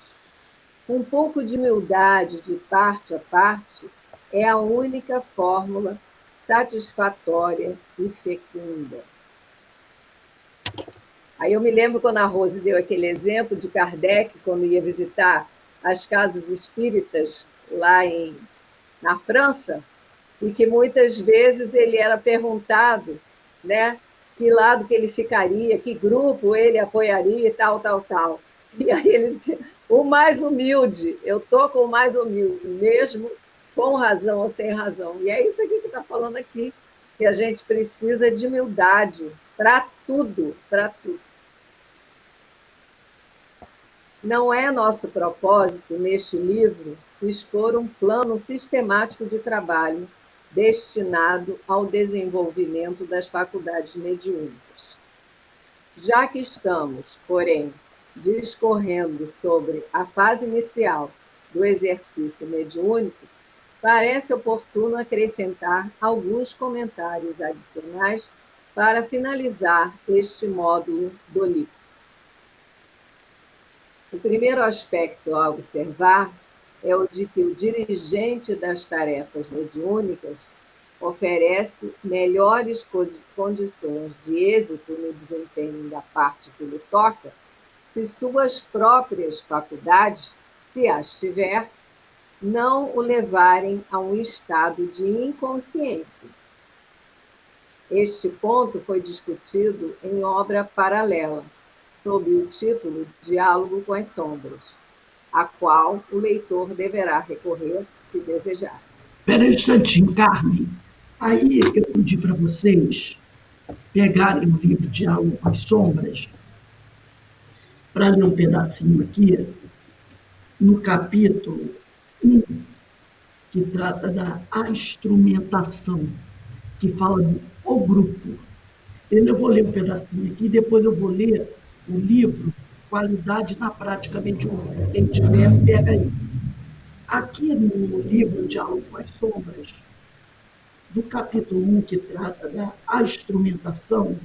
Um pouco de humildade de parte a parte é a única fórmula satisfatória e fecunda. Aí eu me lembro quando a Rose deu aquele exemplo de Kardec, quando ia visitar as casas espíritas lá na França, e que muitas vezes ele era perguntado, né, que lado que ele ficaria, que grupo ele apoiaria e tal, tal, tal. E aí ele dizia, o mais humilde, eu estou com o mais humilde, mesmo com razão ou sem razão. E é isso aqui que está falando aqui, que a gente precisa de humildade para tudo, para tudo. Não é nosso propósito, neste livro, expor um plano sistemático de trabalho destinado ao desenvolvimento das faculdades mediúnicas. Já que estamos, porém, discorrendo sobre a fase inicial do exercício mediúnico, parece oportuno acrescentar alguns comentários adicionais para finalizar este módulo do livro. O primeiro aspecto a observar é o de que o dirigente das tarefas mediúnicas oferece melhores condições de êxito no desempenho da parte que lhe toca, se suas próprias faculdades, se as tiver, não o levarem a um estado de inconsciência. Este ponto foi discutido em obra paralela, sob o título Diálogo com as Sombras, a qual o leitor deverá recorrer, se desejar. Espera um instantinho, Carmen. Aí eu pedi para vocês pegarem o livro Diálogo com as Sombras, para ler um pedacinho aqui, no capítulo 1, que trata da instrumentação, que fala do o grupo. Eu vou ler um pedacinho aqui, depois eu vou ler o livro Qualidade na Prática Mediúnica. Quem tiver, pega aí. Aqui no livro Diálogo com as Sombras, do capítulo 1, que trata da instrumentação,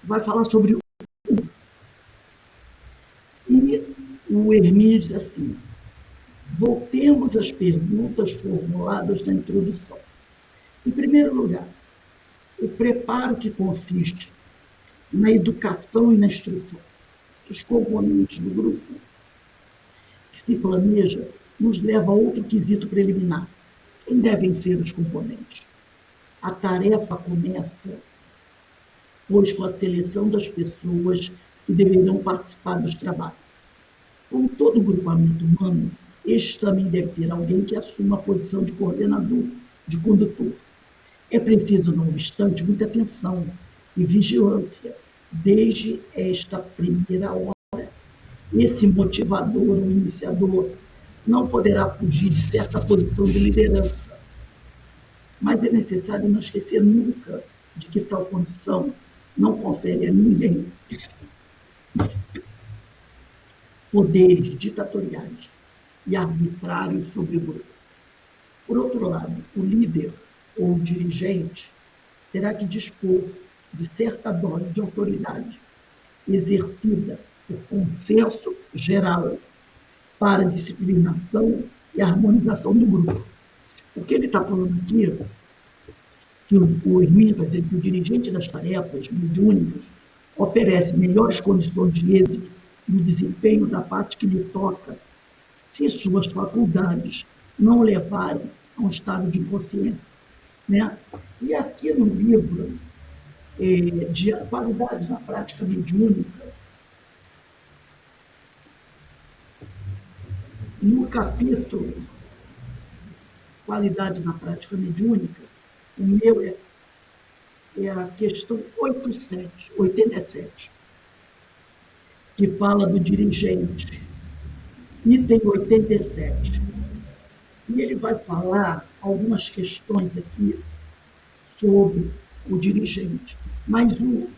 vai falar sobre o. E o Hermínio diz assim: voltemos às perguntas formuladas na introdução. Em primeiro lugar, o preparo que consiste na educação e na instrução dos componentes do grupo, que se planeja, nos leva a outro quesito preliminar. Quem devem ser os componentes? A tarefa começa, pois, com a seleção das pessoas que deverão participar dos trabalhos. Como todo grupamento humano, este também deve ter alguém que assuma a posição de coordenador, de condutor. É preciso, não obstante, muita atenção e vigilância desde esta primeira hora. Esse motivador ou iniciador não poderá fugir de certa posição de liderança, mas é necessário não esquecer nunca de que tal condição não confere a ninguém poderes ditatoriais e arbitrários sobre o grupo. Por outro lado, o líder ou o dirigente terá que dispor de certa dose de autoridade exercida por consenso geral para a disciplinação e harmonização do grupo. O que ele está falando aqui que o Hermínio está dizendo que o dirigente das tarefas mediúnicas oferece melhores condições de êxito no desempenho da parte que lhe toca, se suas faculdades não levarem a um estado de inconsciência, né? E aqui no livro de qualidades na prática mediúnica, no capítulo qualidade na prática mediúnica, o meu é a questão 87, que fala do dirigente, item 87. E ele vai falar algumas questões aqui sobre o dirigente. Mas o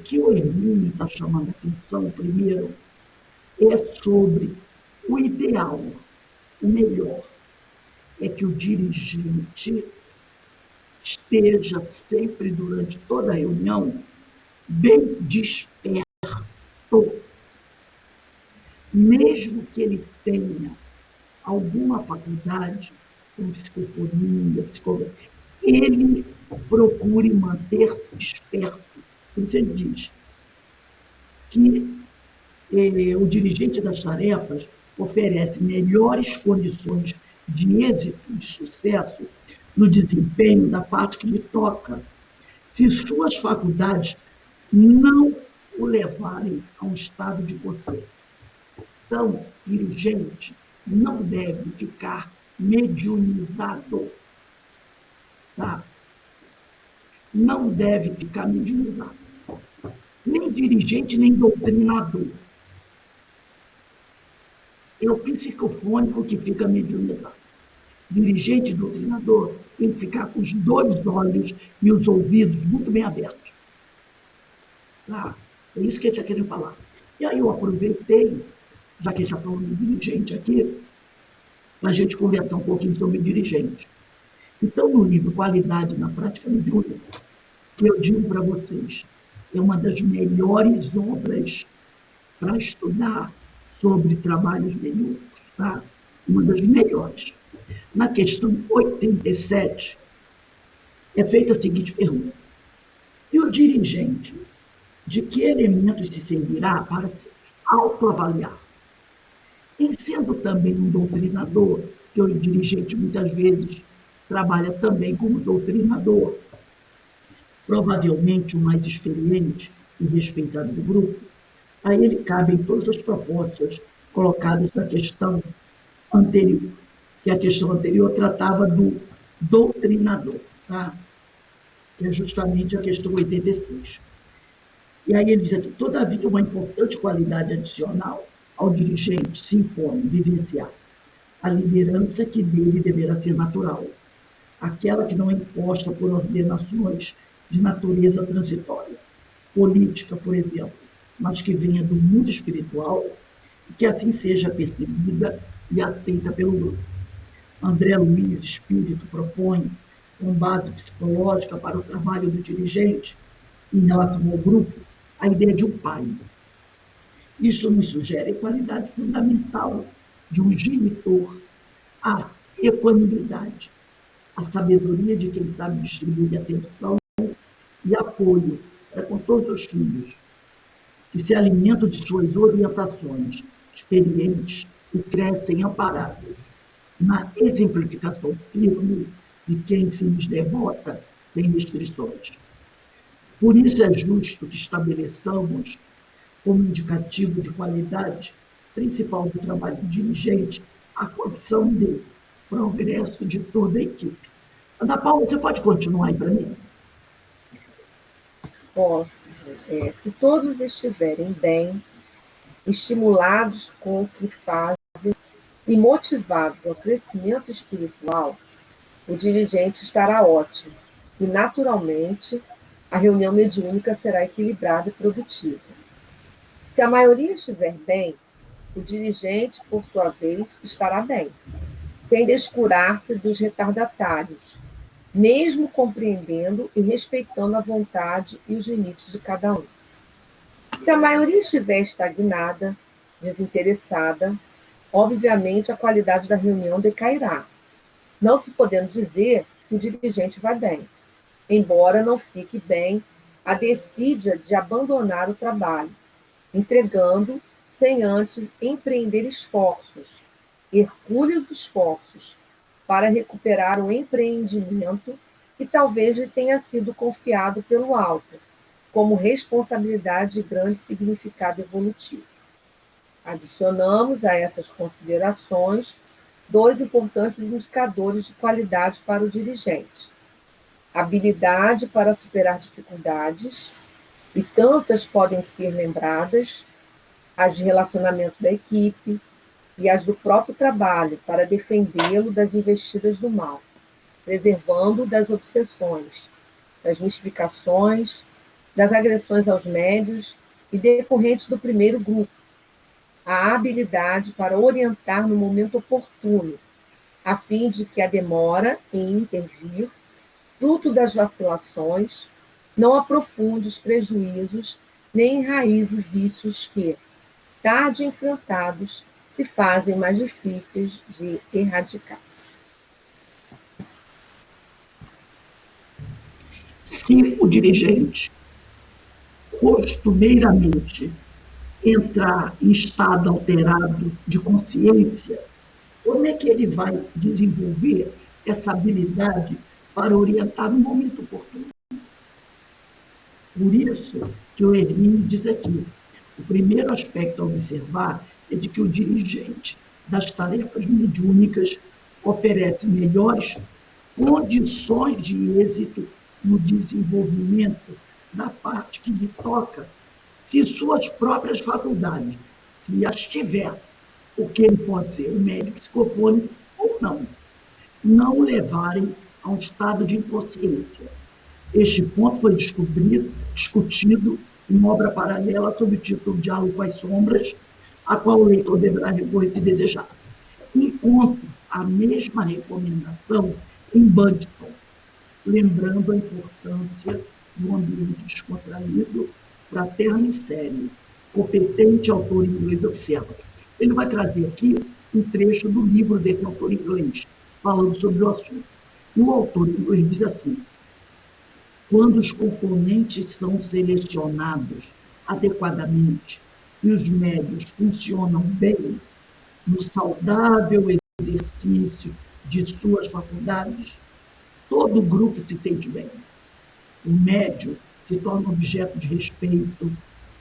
que o Hermínio está chamando a atenção primeiro é sobre o ideal, o melhor, é que o dirigente esteja sempre, durante toda a reunião, bem desperto, mesmo que ele tenha alguma faculdade, como psicofonia, ele procure manter-se desperto. Por isso ele diz que o dirigente das tarefas oferece melhores condições de êxito e de sucesso no desempenho da parte que lhe toca, se suas faculdades não o levarem a um estado de consciência. Então, dirigente não deve ficar mediunizado, tá? Não deve ficar mediunizado. Nem dirigente, nem doutrinador. É o psicofônico que fica mediunizado. Dirigente e doutrinador tem que ficar com os dois olhos e os ouvidos muito bem abertos. Tá? É isso que ele está querendo falar. E aí eu aproveitei, já que ele está falando de dirigente aqui, para a gente conversar um pouquinho sobre dirigente. Então, no livro Qualidade na Prática Mediúnica, que eu digo para vocês, é uma das melhores obras para estudar sobre trabalhos mediúnicos, tá? Uma das melhores. Na questão 87, é feita a seguinte pergunta: e o dirigente, de que elementos se servirá para se autoavaliar? Em sendo também um doutrinador, que o dirigente muitas vezes trabalha também como doutrinador, provavelmente o mais experiente e respeitado do grupo, a ele cabem todas as propostas colocadas na questão anterior, que a questão anterior tratava do doutrinador, tá? Que é justamente a questão 86. E aí ele diz aqui: todavia, uma importante qualidade adicional ao dirigente se impõe vivenciar a liderança que dele deverá ser natural, aquela que não é imposta por ordenações de natureza transitória, política, por exemplo, mas que venha do mundo espiritual e que assim seja percebida e aceita pelo grupo. André Luiz, espírito, propõe, com base psicológica para o trabalho do dirigente em relação ao grupo, a ideia de um pai. Isso nos sugere a qualidade fundamental de um genitor, a equanimidade, a sabedoria de quem sabe distribuir atenção e apoio para com todos os filhos, que se alimentam de suas orientações experientes e crescem amparados na exemplificação firme de quem se lhes devota sem restrições. Por isso é justo que estabeleçamos como indicativo de qualidade principal do trabalho do dirigente a condição de progresso de toda a equipe. Ana Paula, você pode continuar aí para mim? Posso. Se todos estiverem bem, estimulados com o que fazem e motivados ao crescimento espiritual, o dirigente estará ótimo e, naturalmente, a reunião mediúnica será equilibrada e produtiva. Se a maioria estiver bem, o dirigente, por sua vez, estará bem, sem descurar-se dos retardatários, mesmo compreendendo e respeitando a vontade e os limites de cada um. Se a maioria estiver estagnada, desinteressada, obviamente a qualidade da reunião decairá, não se podendo dizer que o dirigente vai bem. embora não fique bem a decídia de abandonar o trabalho, entregando sem antes empreender esforços, hercúleos esforços, para recuperar o empreendimento que talvez lhe tenha sido confiado pelo alto, como responsabilidade de grande significado evolutivo. Adicionamos a essas considerações 2 importantes indicadores de qualidade para o dirigente: habilidade para superar dificuldades, e tantas podem ser lembradas, as de relacionamento da equipe e as do próprio trabalho para defendê-lo das investidas do mal, preservando-o das obsessões, das mistificações, das agressões aos médios e decorrentes do primeiro grupo, a habilidade para orientar no momento oportuno, a fim de que a demora em intervir, fruto das vacilações, não aprofunde os prejuízos nem enraize vícios que, tarde enfrentados, se fazem mais difíceis de erradicar. Se o dirigente costumeiramente entrar em estado alterado de consciência, como é que ele vai desenvolver essa habilidade para orientar no momento oportuno? Por isso que o Hermínio diz aqui, o primeiro aspecto a observar é de que o dirigente das tarefas mediúnicas oferece melhores condições de êxito no desenvolvimento da parte que lhe toca, se suas próprias faculdades, se as tiver, porque ele pode ser um médico psicofônico ou não levarem a um estado de inconsciência. Este ponto foi discutido em obra paralela sob o título Diálogo com as Sombras, a qual o leitor deverá recorrer se desejar. Encontro a mesma recomendação em Buntington, lembrando a importância do ambiente descontraído, fraterno e sério. Competente autor inglês observa. Ele vai trazer aqui um trecho do livro desse autor inglês, falando sobre o assunto. E o autor inglês diz assim: quando os componentes são selecionados adequadamente e os médios funcionam bem no saudável exercício de suas faculdades, todo o grupo se sente bem. O médio se torna objeto de respeito,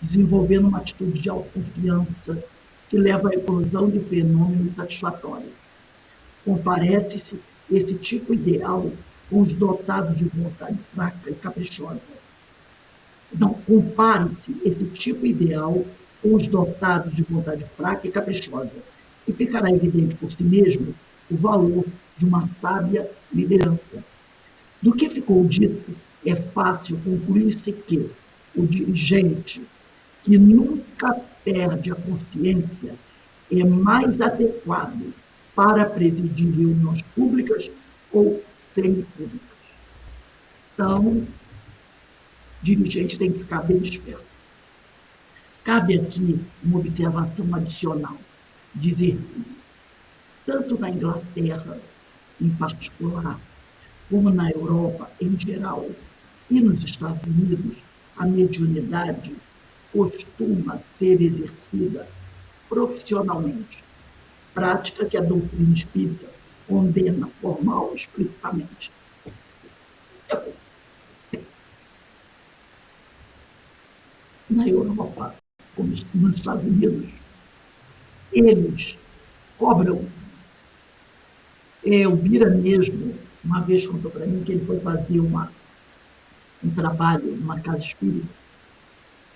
desenvolvendo uma atitude de autoconfiança que leva à eclosão de fenômenos satisfatórios. Comparece-se esse tipo ideal com os dotados de vontade fraca e caprichosa. Não, compare-se esse tipo ideal com os dotados de vontade fraca e caprichosa, e ficará evidente por si mesmo o valor de uma sábia liderança. Do que ficou dito, é fácil concluir-se que o dirigente, que nunca perde a consciência, é mais adequado para presidir reuniões públicas ou semipúblicas. Então, o dirigente tem que ficar bem esperto. Cabe aqui uma observação adicional, dizer que, tanto na Inglaterra, em particular, como na Europa, em geral, e nos Estados Unidos, a mediunidade costuma ser exercida profissionalmente, prática que a doutrina espírita condena formal explicitamente. Na Europa, como nos Estados Unidos, eles cobram. O Bira mesmo, uma vez contou para mim que ele foi fazer um trabalho numa casa espírita,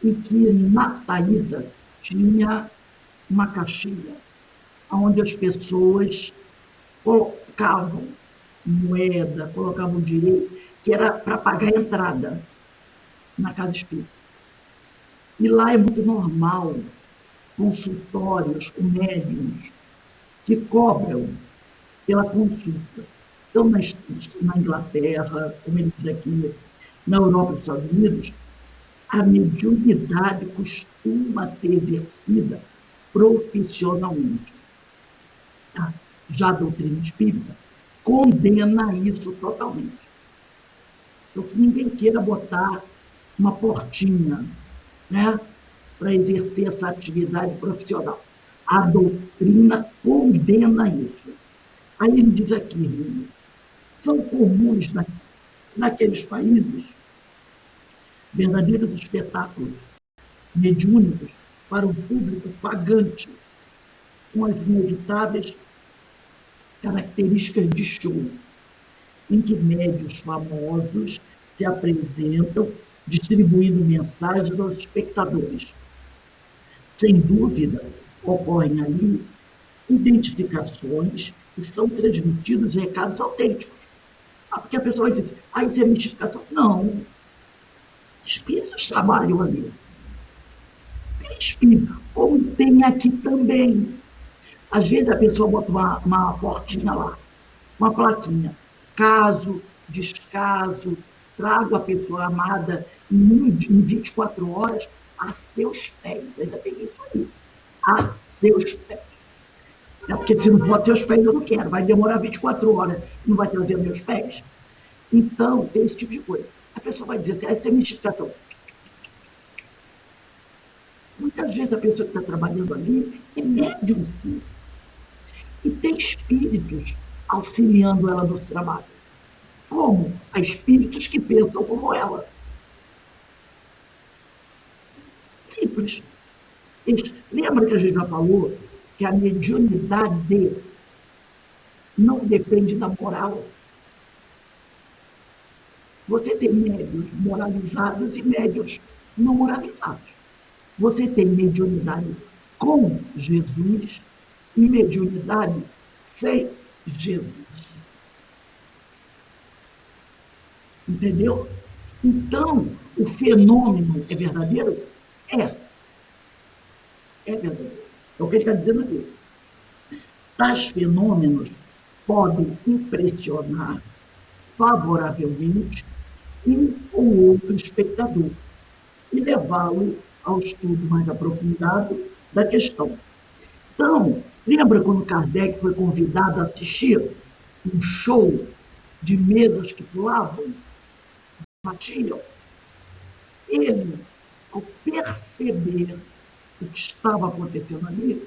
e que na saída tinha uma caixinha onde as pessoas colocavam moeda, colocavam dinheiro, que era para pagar a entrada na casa espírita. E lá é muito normal consultórios com médiuns que cobram pela consulta. Então, na Inglaterra, como ele diz aqui, na Europa e nos Estados Unidos, a mediunidade costuma ser exercida profissionalmente. Já a doutrina espírita condena isso totalmente. Então, que ninguém queira botar uma portinha, né, para exercer essa atividade profissional. A doutrina condena isso. Aí ele diz aqui, são comuns naqueles países verdadeiros espetáculos mediúnicos para um público pagante, com as inevitáveis características de show, em que médiuns famosos se apresentam distribuindo mensagens aos espectadores. Sem dúvida, ocorrem ali identificações e são transmitidos recados autênticos. Porque a pessoa vai dizer, isso é mistificação. Não. Espíritos trabalham ali. Espírito, como tem aqui também. Às vezes a pessoa bota uma portinha lá, uma plaquinha. Caso, descaso, trago a pessoa amada em 24 horas a seus pés. Ainda tem isso aí. A seus pés. Porque se não for a seus pés, eu não quero. Vai demorar 24 horas, não vai trazer meus pés. Então, tem esse tipo de coisa. A pessoa vai dizer assim, isso é mistificação. Muitas vezes a pessoa que está trabalhando ali é médium, sim. E tem espíritos auxiliando ela no trabalho. Como? Há espíritos que pensam como ela. Simples. Lembra que a gente já falou que a mediunidade não depende da moral? Você tem médiuns moralizados e médiuns não moralizados. Você tem mediunidade com Jesus e mediunidade sem Jesus. Entendeu? Então, o fenômeno é verdadeiro? É. É verdadeiro. É o que ele está dizendo aqui. Tais fenômenos podem impressionar favoravelmente um ou outro espectador e levá-lo ao estudo mais aprofundado da questão. Então, lembra quando Kardec foi convidado a assistir um show de mesas que pulavam, batiam? Ele, ao perceber o que estava acontecendo ali,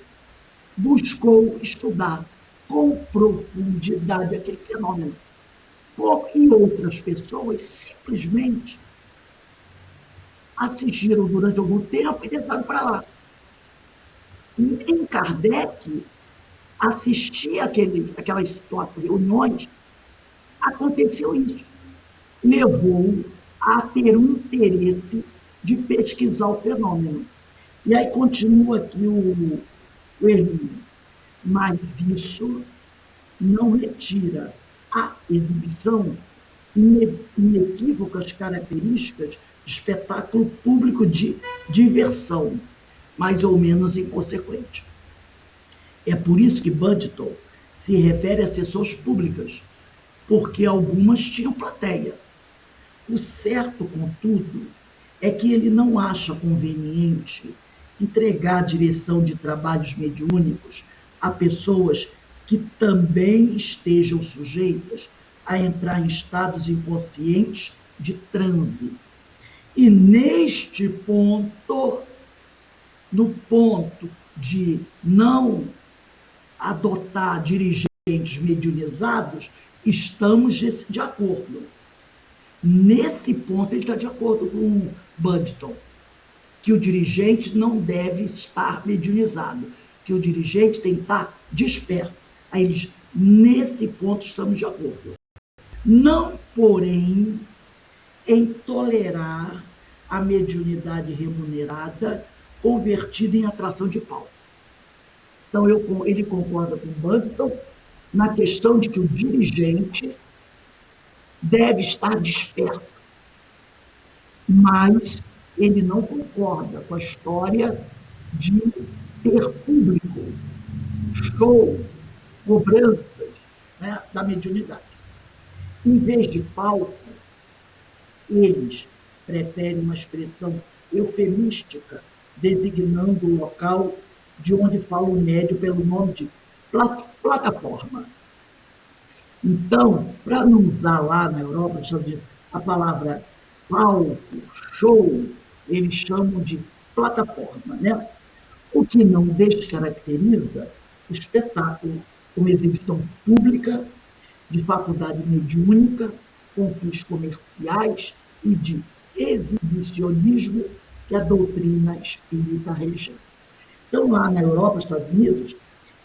buscou estudar com profundidade aquele fenômeno. E outras pessoas simplesmente assistiram durante algum tempo e deixaram para lá. Em Kardec, assistir aquelas situações, reuniões, aconteceu isso. Levou a ter um interesse de pesquisar o fenômeno. E aí continua aqui o Hermínio. Mas isso não retira a exibição inequívocas características de espetáculo público de diversão, mais ou menos inconsequente. É por isso que Budton se refere a sessões públicas, porque algumas tinham plateia. O certo, contudo, é que ele não acha conveniente entregar a direção de trabalhos mediúnicos a pessoas que também estejam sujeitas a entrar em estados inconscientes de transe. E neste ponto, no ponto de não adotar dirigentes mediunizados, estamos de acordo. Nesse ponto, ele está de acordo com o Budton, que o dirigente não deve estar mediunizado, que o dirigente tem que estar desperto. Aí eles, nesse ponto, estamos de acordo. Não, porém, em tolerar a mediunidade remunerada convertida em atração de palco. Então, ele concorda com o Budton na questão de que o dirigente deve estar desperto, mas ele não concorda com a história de ter público, show, cobranças, né, da mediunidade. Em vez de palco, eles preferem uma expressão eufemística, designando o local de onde fala o médium pelo nome de plataforma. Então, para não usar lá na Europa, a palavra palco, show, eles chamam de plataforma, né? O que não descaracteriza o espetáculo, uma exibição pública, de faculdade mediúnica, com fins comerciais e de exibicionismo que a doutrina espírita rejeita. Então, lá na Europa, Estados Unidos,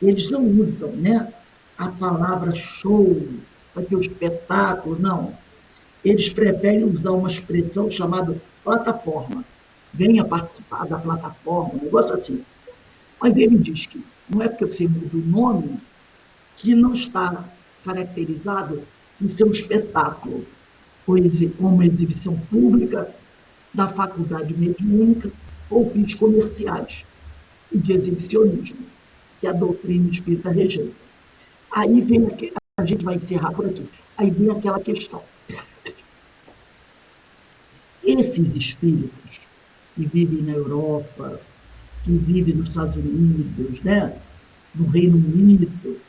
eles não usam, né, a palavra show, para ter o espetáculo, não. Eles preferem usar uma expressão chamada plataforma. Venha participar da plataforma, um negócio assim. Mas ele diz que não é porque você muda o nome que não está caracterizado em ser um espetáculo, ou uma exibição pública da faculdade mediúnica ou fins comerciais e de exibicionismo, que a doutrina espírita rejeita. Aí vem, a gente vai encerrar por aqui, aí vem aquela questão. Esses espíritos que vivem na Europa, que vivem nos Estados Unidos, né, no Reino Unido,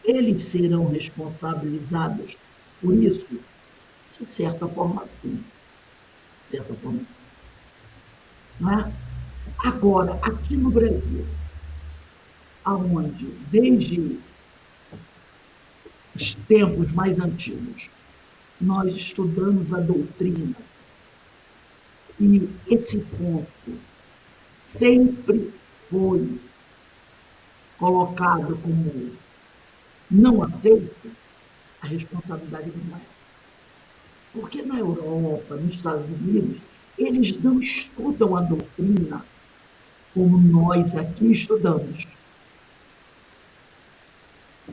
eles serão responsabilizados por isso? De certa forma, sim. De certa forma, sim. Não é? Agora, aqui no Brasil, aonde, desde os tempos mais antigos, nós estudamos a doutrina, e esse ponto sempre foi colocado como não aceito, a responsabilidade não é. Porque na Europa, nos Estados Unidos, eles não estudam a doutrina como nós aqui estudamos.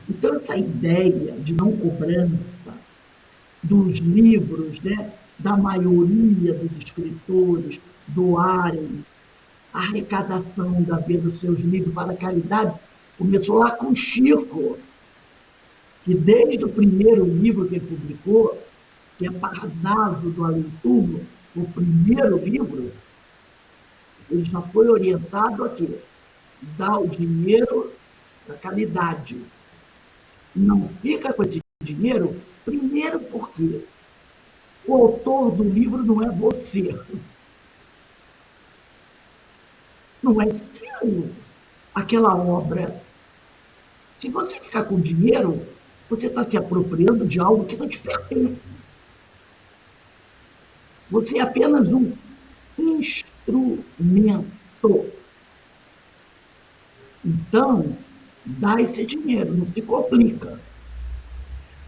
Então, essa ideia de não cobrança dos livros, né, da maioria dos escritores doarem a arrecadação da venda dos seus livros para a caridade, começou lá com Chico, que desde o primeiro livro que ele publicou, que é Parnaso do Além-Túmulo, o primeiro livro, ele já foi orientado a quê? Dar o dinheiro para a caridade. Não fica com esse dinheiro, primeiro porque o autor do livro não é você. Não é seu aquela obra. Se você ficar com dinheiro, você está se apropriando de algo que não te pertence. Você é apenas um instrumento. Então, dá esse dinheiro, não se complica.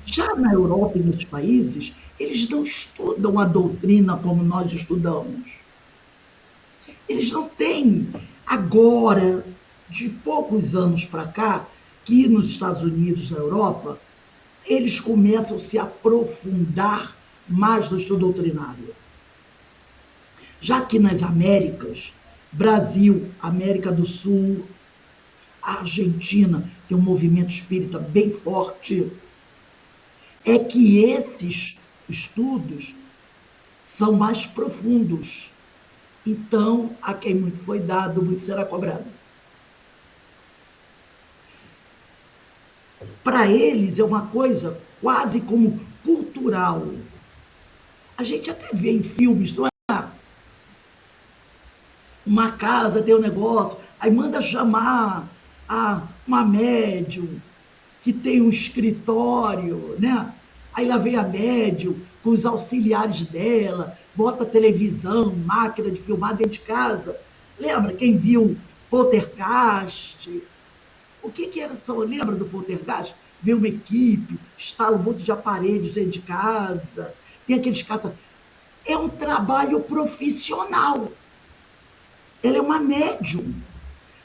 Já na Europa e nos países, eles não estudam a doutrina como nós estudamos. Eles não têm, agora, de poucos anos para cá, que nos Estados Unidos, na Europa, eles começam a se aprofundar mais no estudo doutrinário. Já que nas Américas, Brasil, América do Sul, a Argentina tem um movimento espírita bem forte, é que esses estudos são mais profundos. Então, a quem muito foi dado, muito será cobrado. Para eles é uma coisa quase como cultural. A gente até vê em filmes, não é? Uma casa tem um negócio, aí manda chamar uma médium que tem um escritório, né? Aí lá vem a médium com os auxiliares dela, bota televisão, máquina de filmar dentro de casa. Lembra quem viu Poltergeist? O que era só? Lembra do Poltergeist? Vê uma equipe, instala um monte de aparelhos dentro de casa, tem aqueles casos. É um trabalho profissional. Ela é uma médium,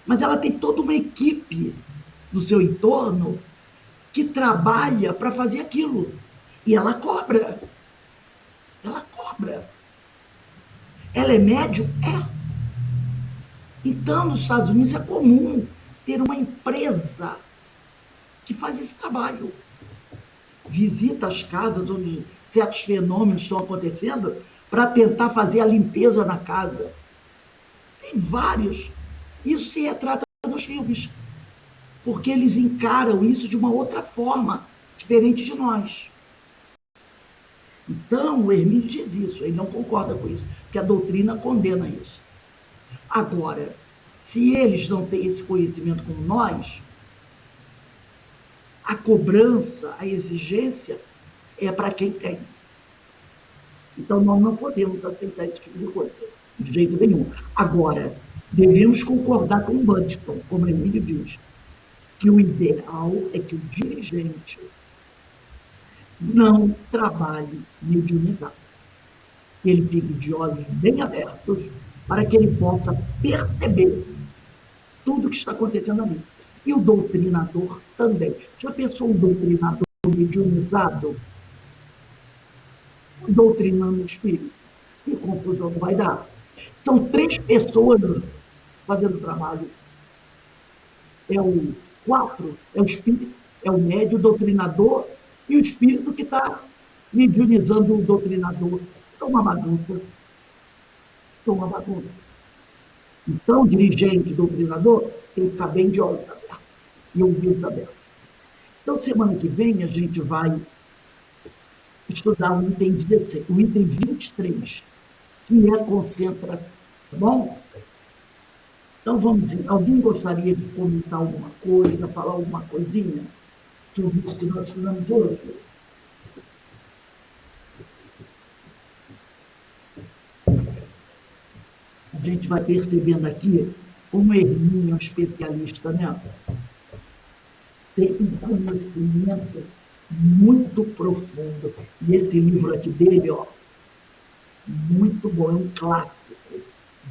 mas ela tem toda uma equipe no seu entorno que trabalha para fazer aquilo. E ela cobra. Ela cobra. Ela é médium? É. Então, nos Estados Unidos é comum ter uma empresa que faz esse trabalho. Visita as casas onde certos fenômenos estão acontecendo para tentar fazer a limpeza na casa. Tem vários. Isso se retrata nos filmes, porque eles encaram isso de uma outra forma, diferente de nós. Então, o Hermínio diz isso, ele não concorda com isso, porque a doutrina condena isso. Agora, se eles não têm esse conhecimento como nós, a cobrança, a exigência é para quem tem. Então, nós não podemos aceitar esse tipo de coisa, de jeito nenhum. Agora, devemos concordar com o Buntington, como o Hermínio diz, que o ideal é que o dirigente não trabalhe mediunizado. Que ele fique de olhos bem abertos para que ele possa perceber tudo o que está acontecendo ali. E o doutrinador também. Já pensou um doutrinador mediunizado doutrinando o espírito? Que confusão vai dar? São 3 pessoas fazendo trabalho. É o 4, é o espírito, é o médium, o doutrinador e o espírito que está mediunizando o doutrinador. É uma bagunça. É uma bagunça. Então, o dirigente, doutrinador, tem que ficar bem de olhos abertos e ouvidos abertos. Então, semana que vem, a gente vai estudar o item 16, o item 23, que é a concentração. Tá bom? Então, vamos. Alguém gostaria de comentar alguma coisa, falar alguma coisinha sobre isso que nós estudamos hoje? A gente vai percebendo aqui como Hermínio é um especialista, né? Tem um conhecimento muito profundo. E esse livro aqui dele, ó, muito bom, é um clássico,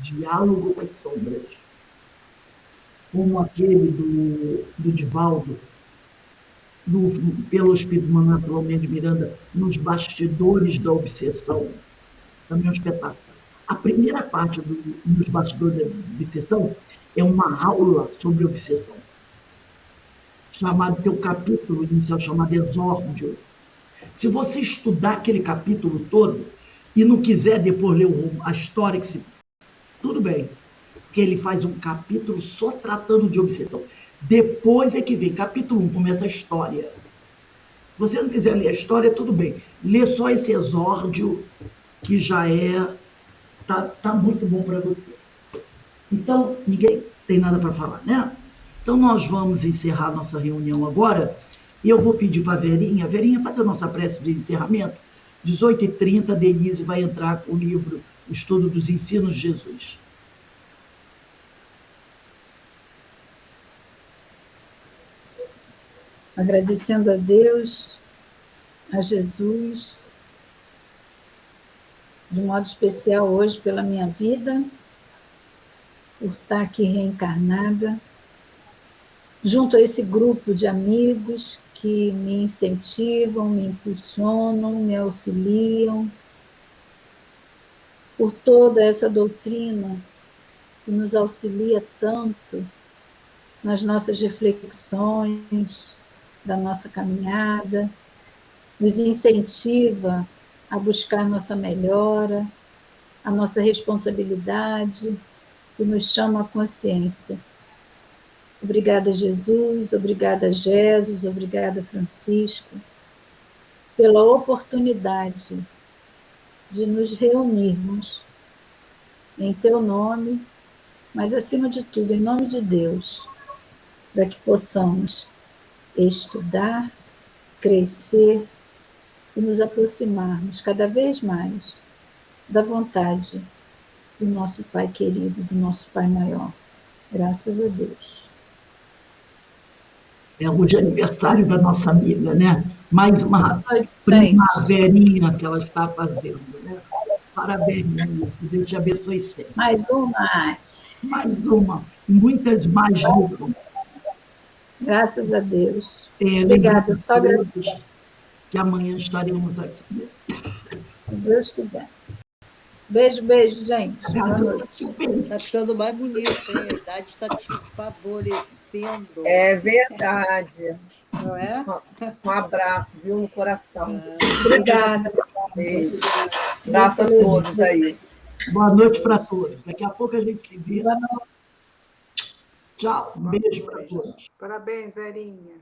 Diálogo com as Sombras. Como aquele do Divaldo, pelo Espírito Manuel Filomeno de Miranda, Nos Bastidores da Obsessão. Também é um espetáculo. A primeira parte dos Bastidores da Obsessão é uma aula sobre obsessão. Tem um capítulo inicial chamado Exórdio. Se você estudar aquele capítulo todo e não quiser depois ler a história, tudo bem, porque ele faz um capítulo só tratando de obsessão. Depois é que vem, capítulo 1, começa a história. Se você não quiser ler a história, tudo bem. Lê só esse Exórdio, que já tá muito bom para você. Então, ninguém tem nada para falar, né? Então, nós vamos encerrar nossa reunião agora, e eu vou pedir para a Verinha fazer a nossa prece de encerramento. 18h30, a Denise vai entrar com o livro O Estudo dos Ensinos de Jesus. Agradecendo a Deus, a Jesus, de modo especial hoje pela minha vida, por estar aqui reencarnada, junto a esse grupo de amigos que me incentivam, me impulsionam, me auxiliam, por toda essa doutrina que nos auxilia tanto nas nossas reflexões, da nossa caminhada, nos incentiva a buscar nossa melhora, a nossa responsabilidade, e nos chama à consciência. Obrigada, Jesus, obrigada, Jesus, obrigada, Francisco, pela oportunidade de nos reunirmos em teu nome, mas, acima de tudo, em nome de Deus, para que possamos estudar, crescer e nos aproximarmos cada vez mais da vontade do nosso Pai querido, do nosso Pai maior. Graças a Deus. É hoje é aniversário da nossa amiga, né? Mais uma primaverinha que ela está fazendo, né? Parabéns, amiga. Que Deus te abençoe sempre. Mais uma. Mais uma. Muitas mais virão. Graças a Deus. Obrigada, sogra. Que amanhã estaremos aqui. Se Deus quiser. Beijo, beijo, gente. Boa noite. Está ficando mais bonito, hein? A idade está te favorecendo. É verdade. Não é? Um abraço, viu, no coração. Obrigada. Beijo. Abraço a todos aí. Boa noite para todos. Daqui a pouco a gente se vê. Boa noite. Tchau. Um beijo para todos. Parabéns, Verinha.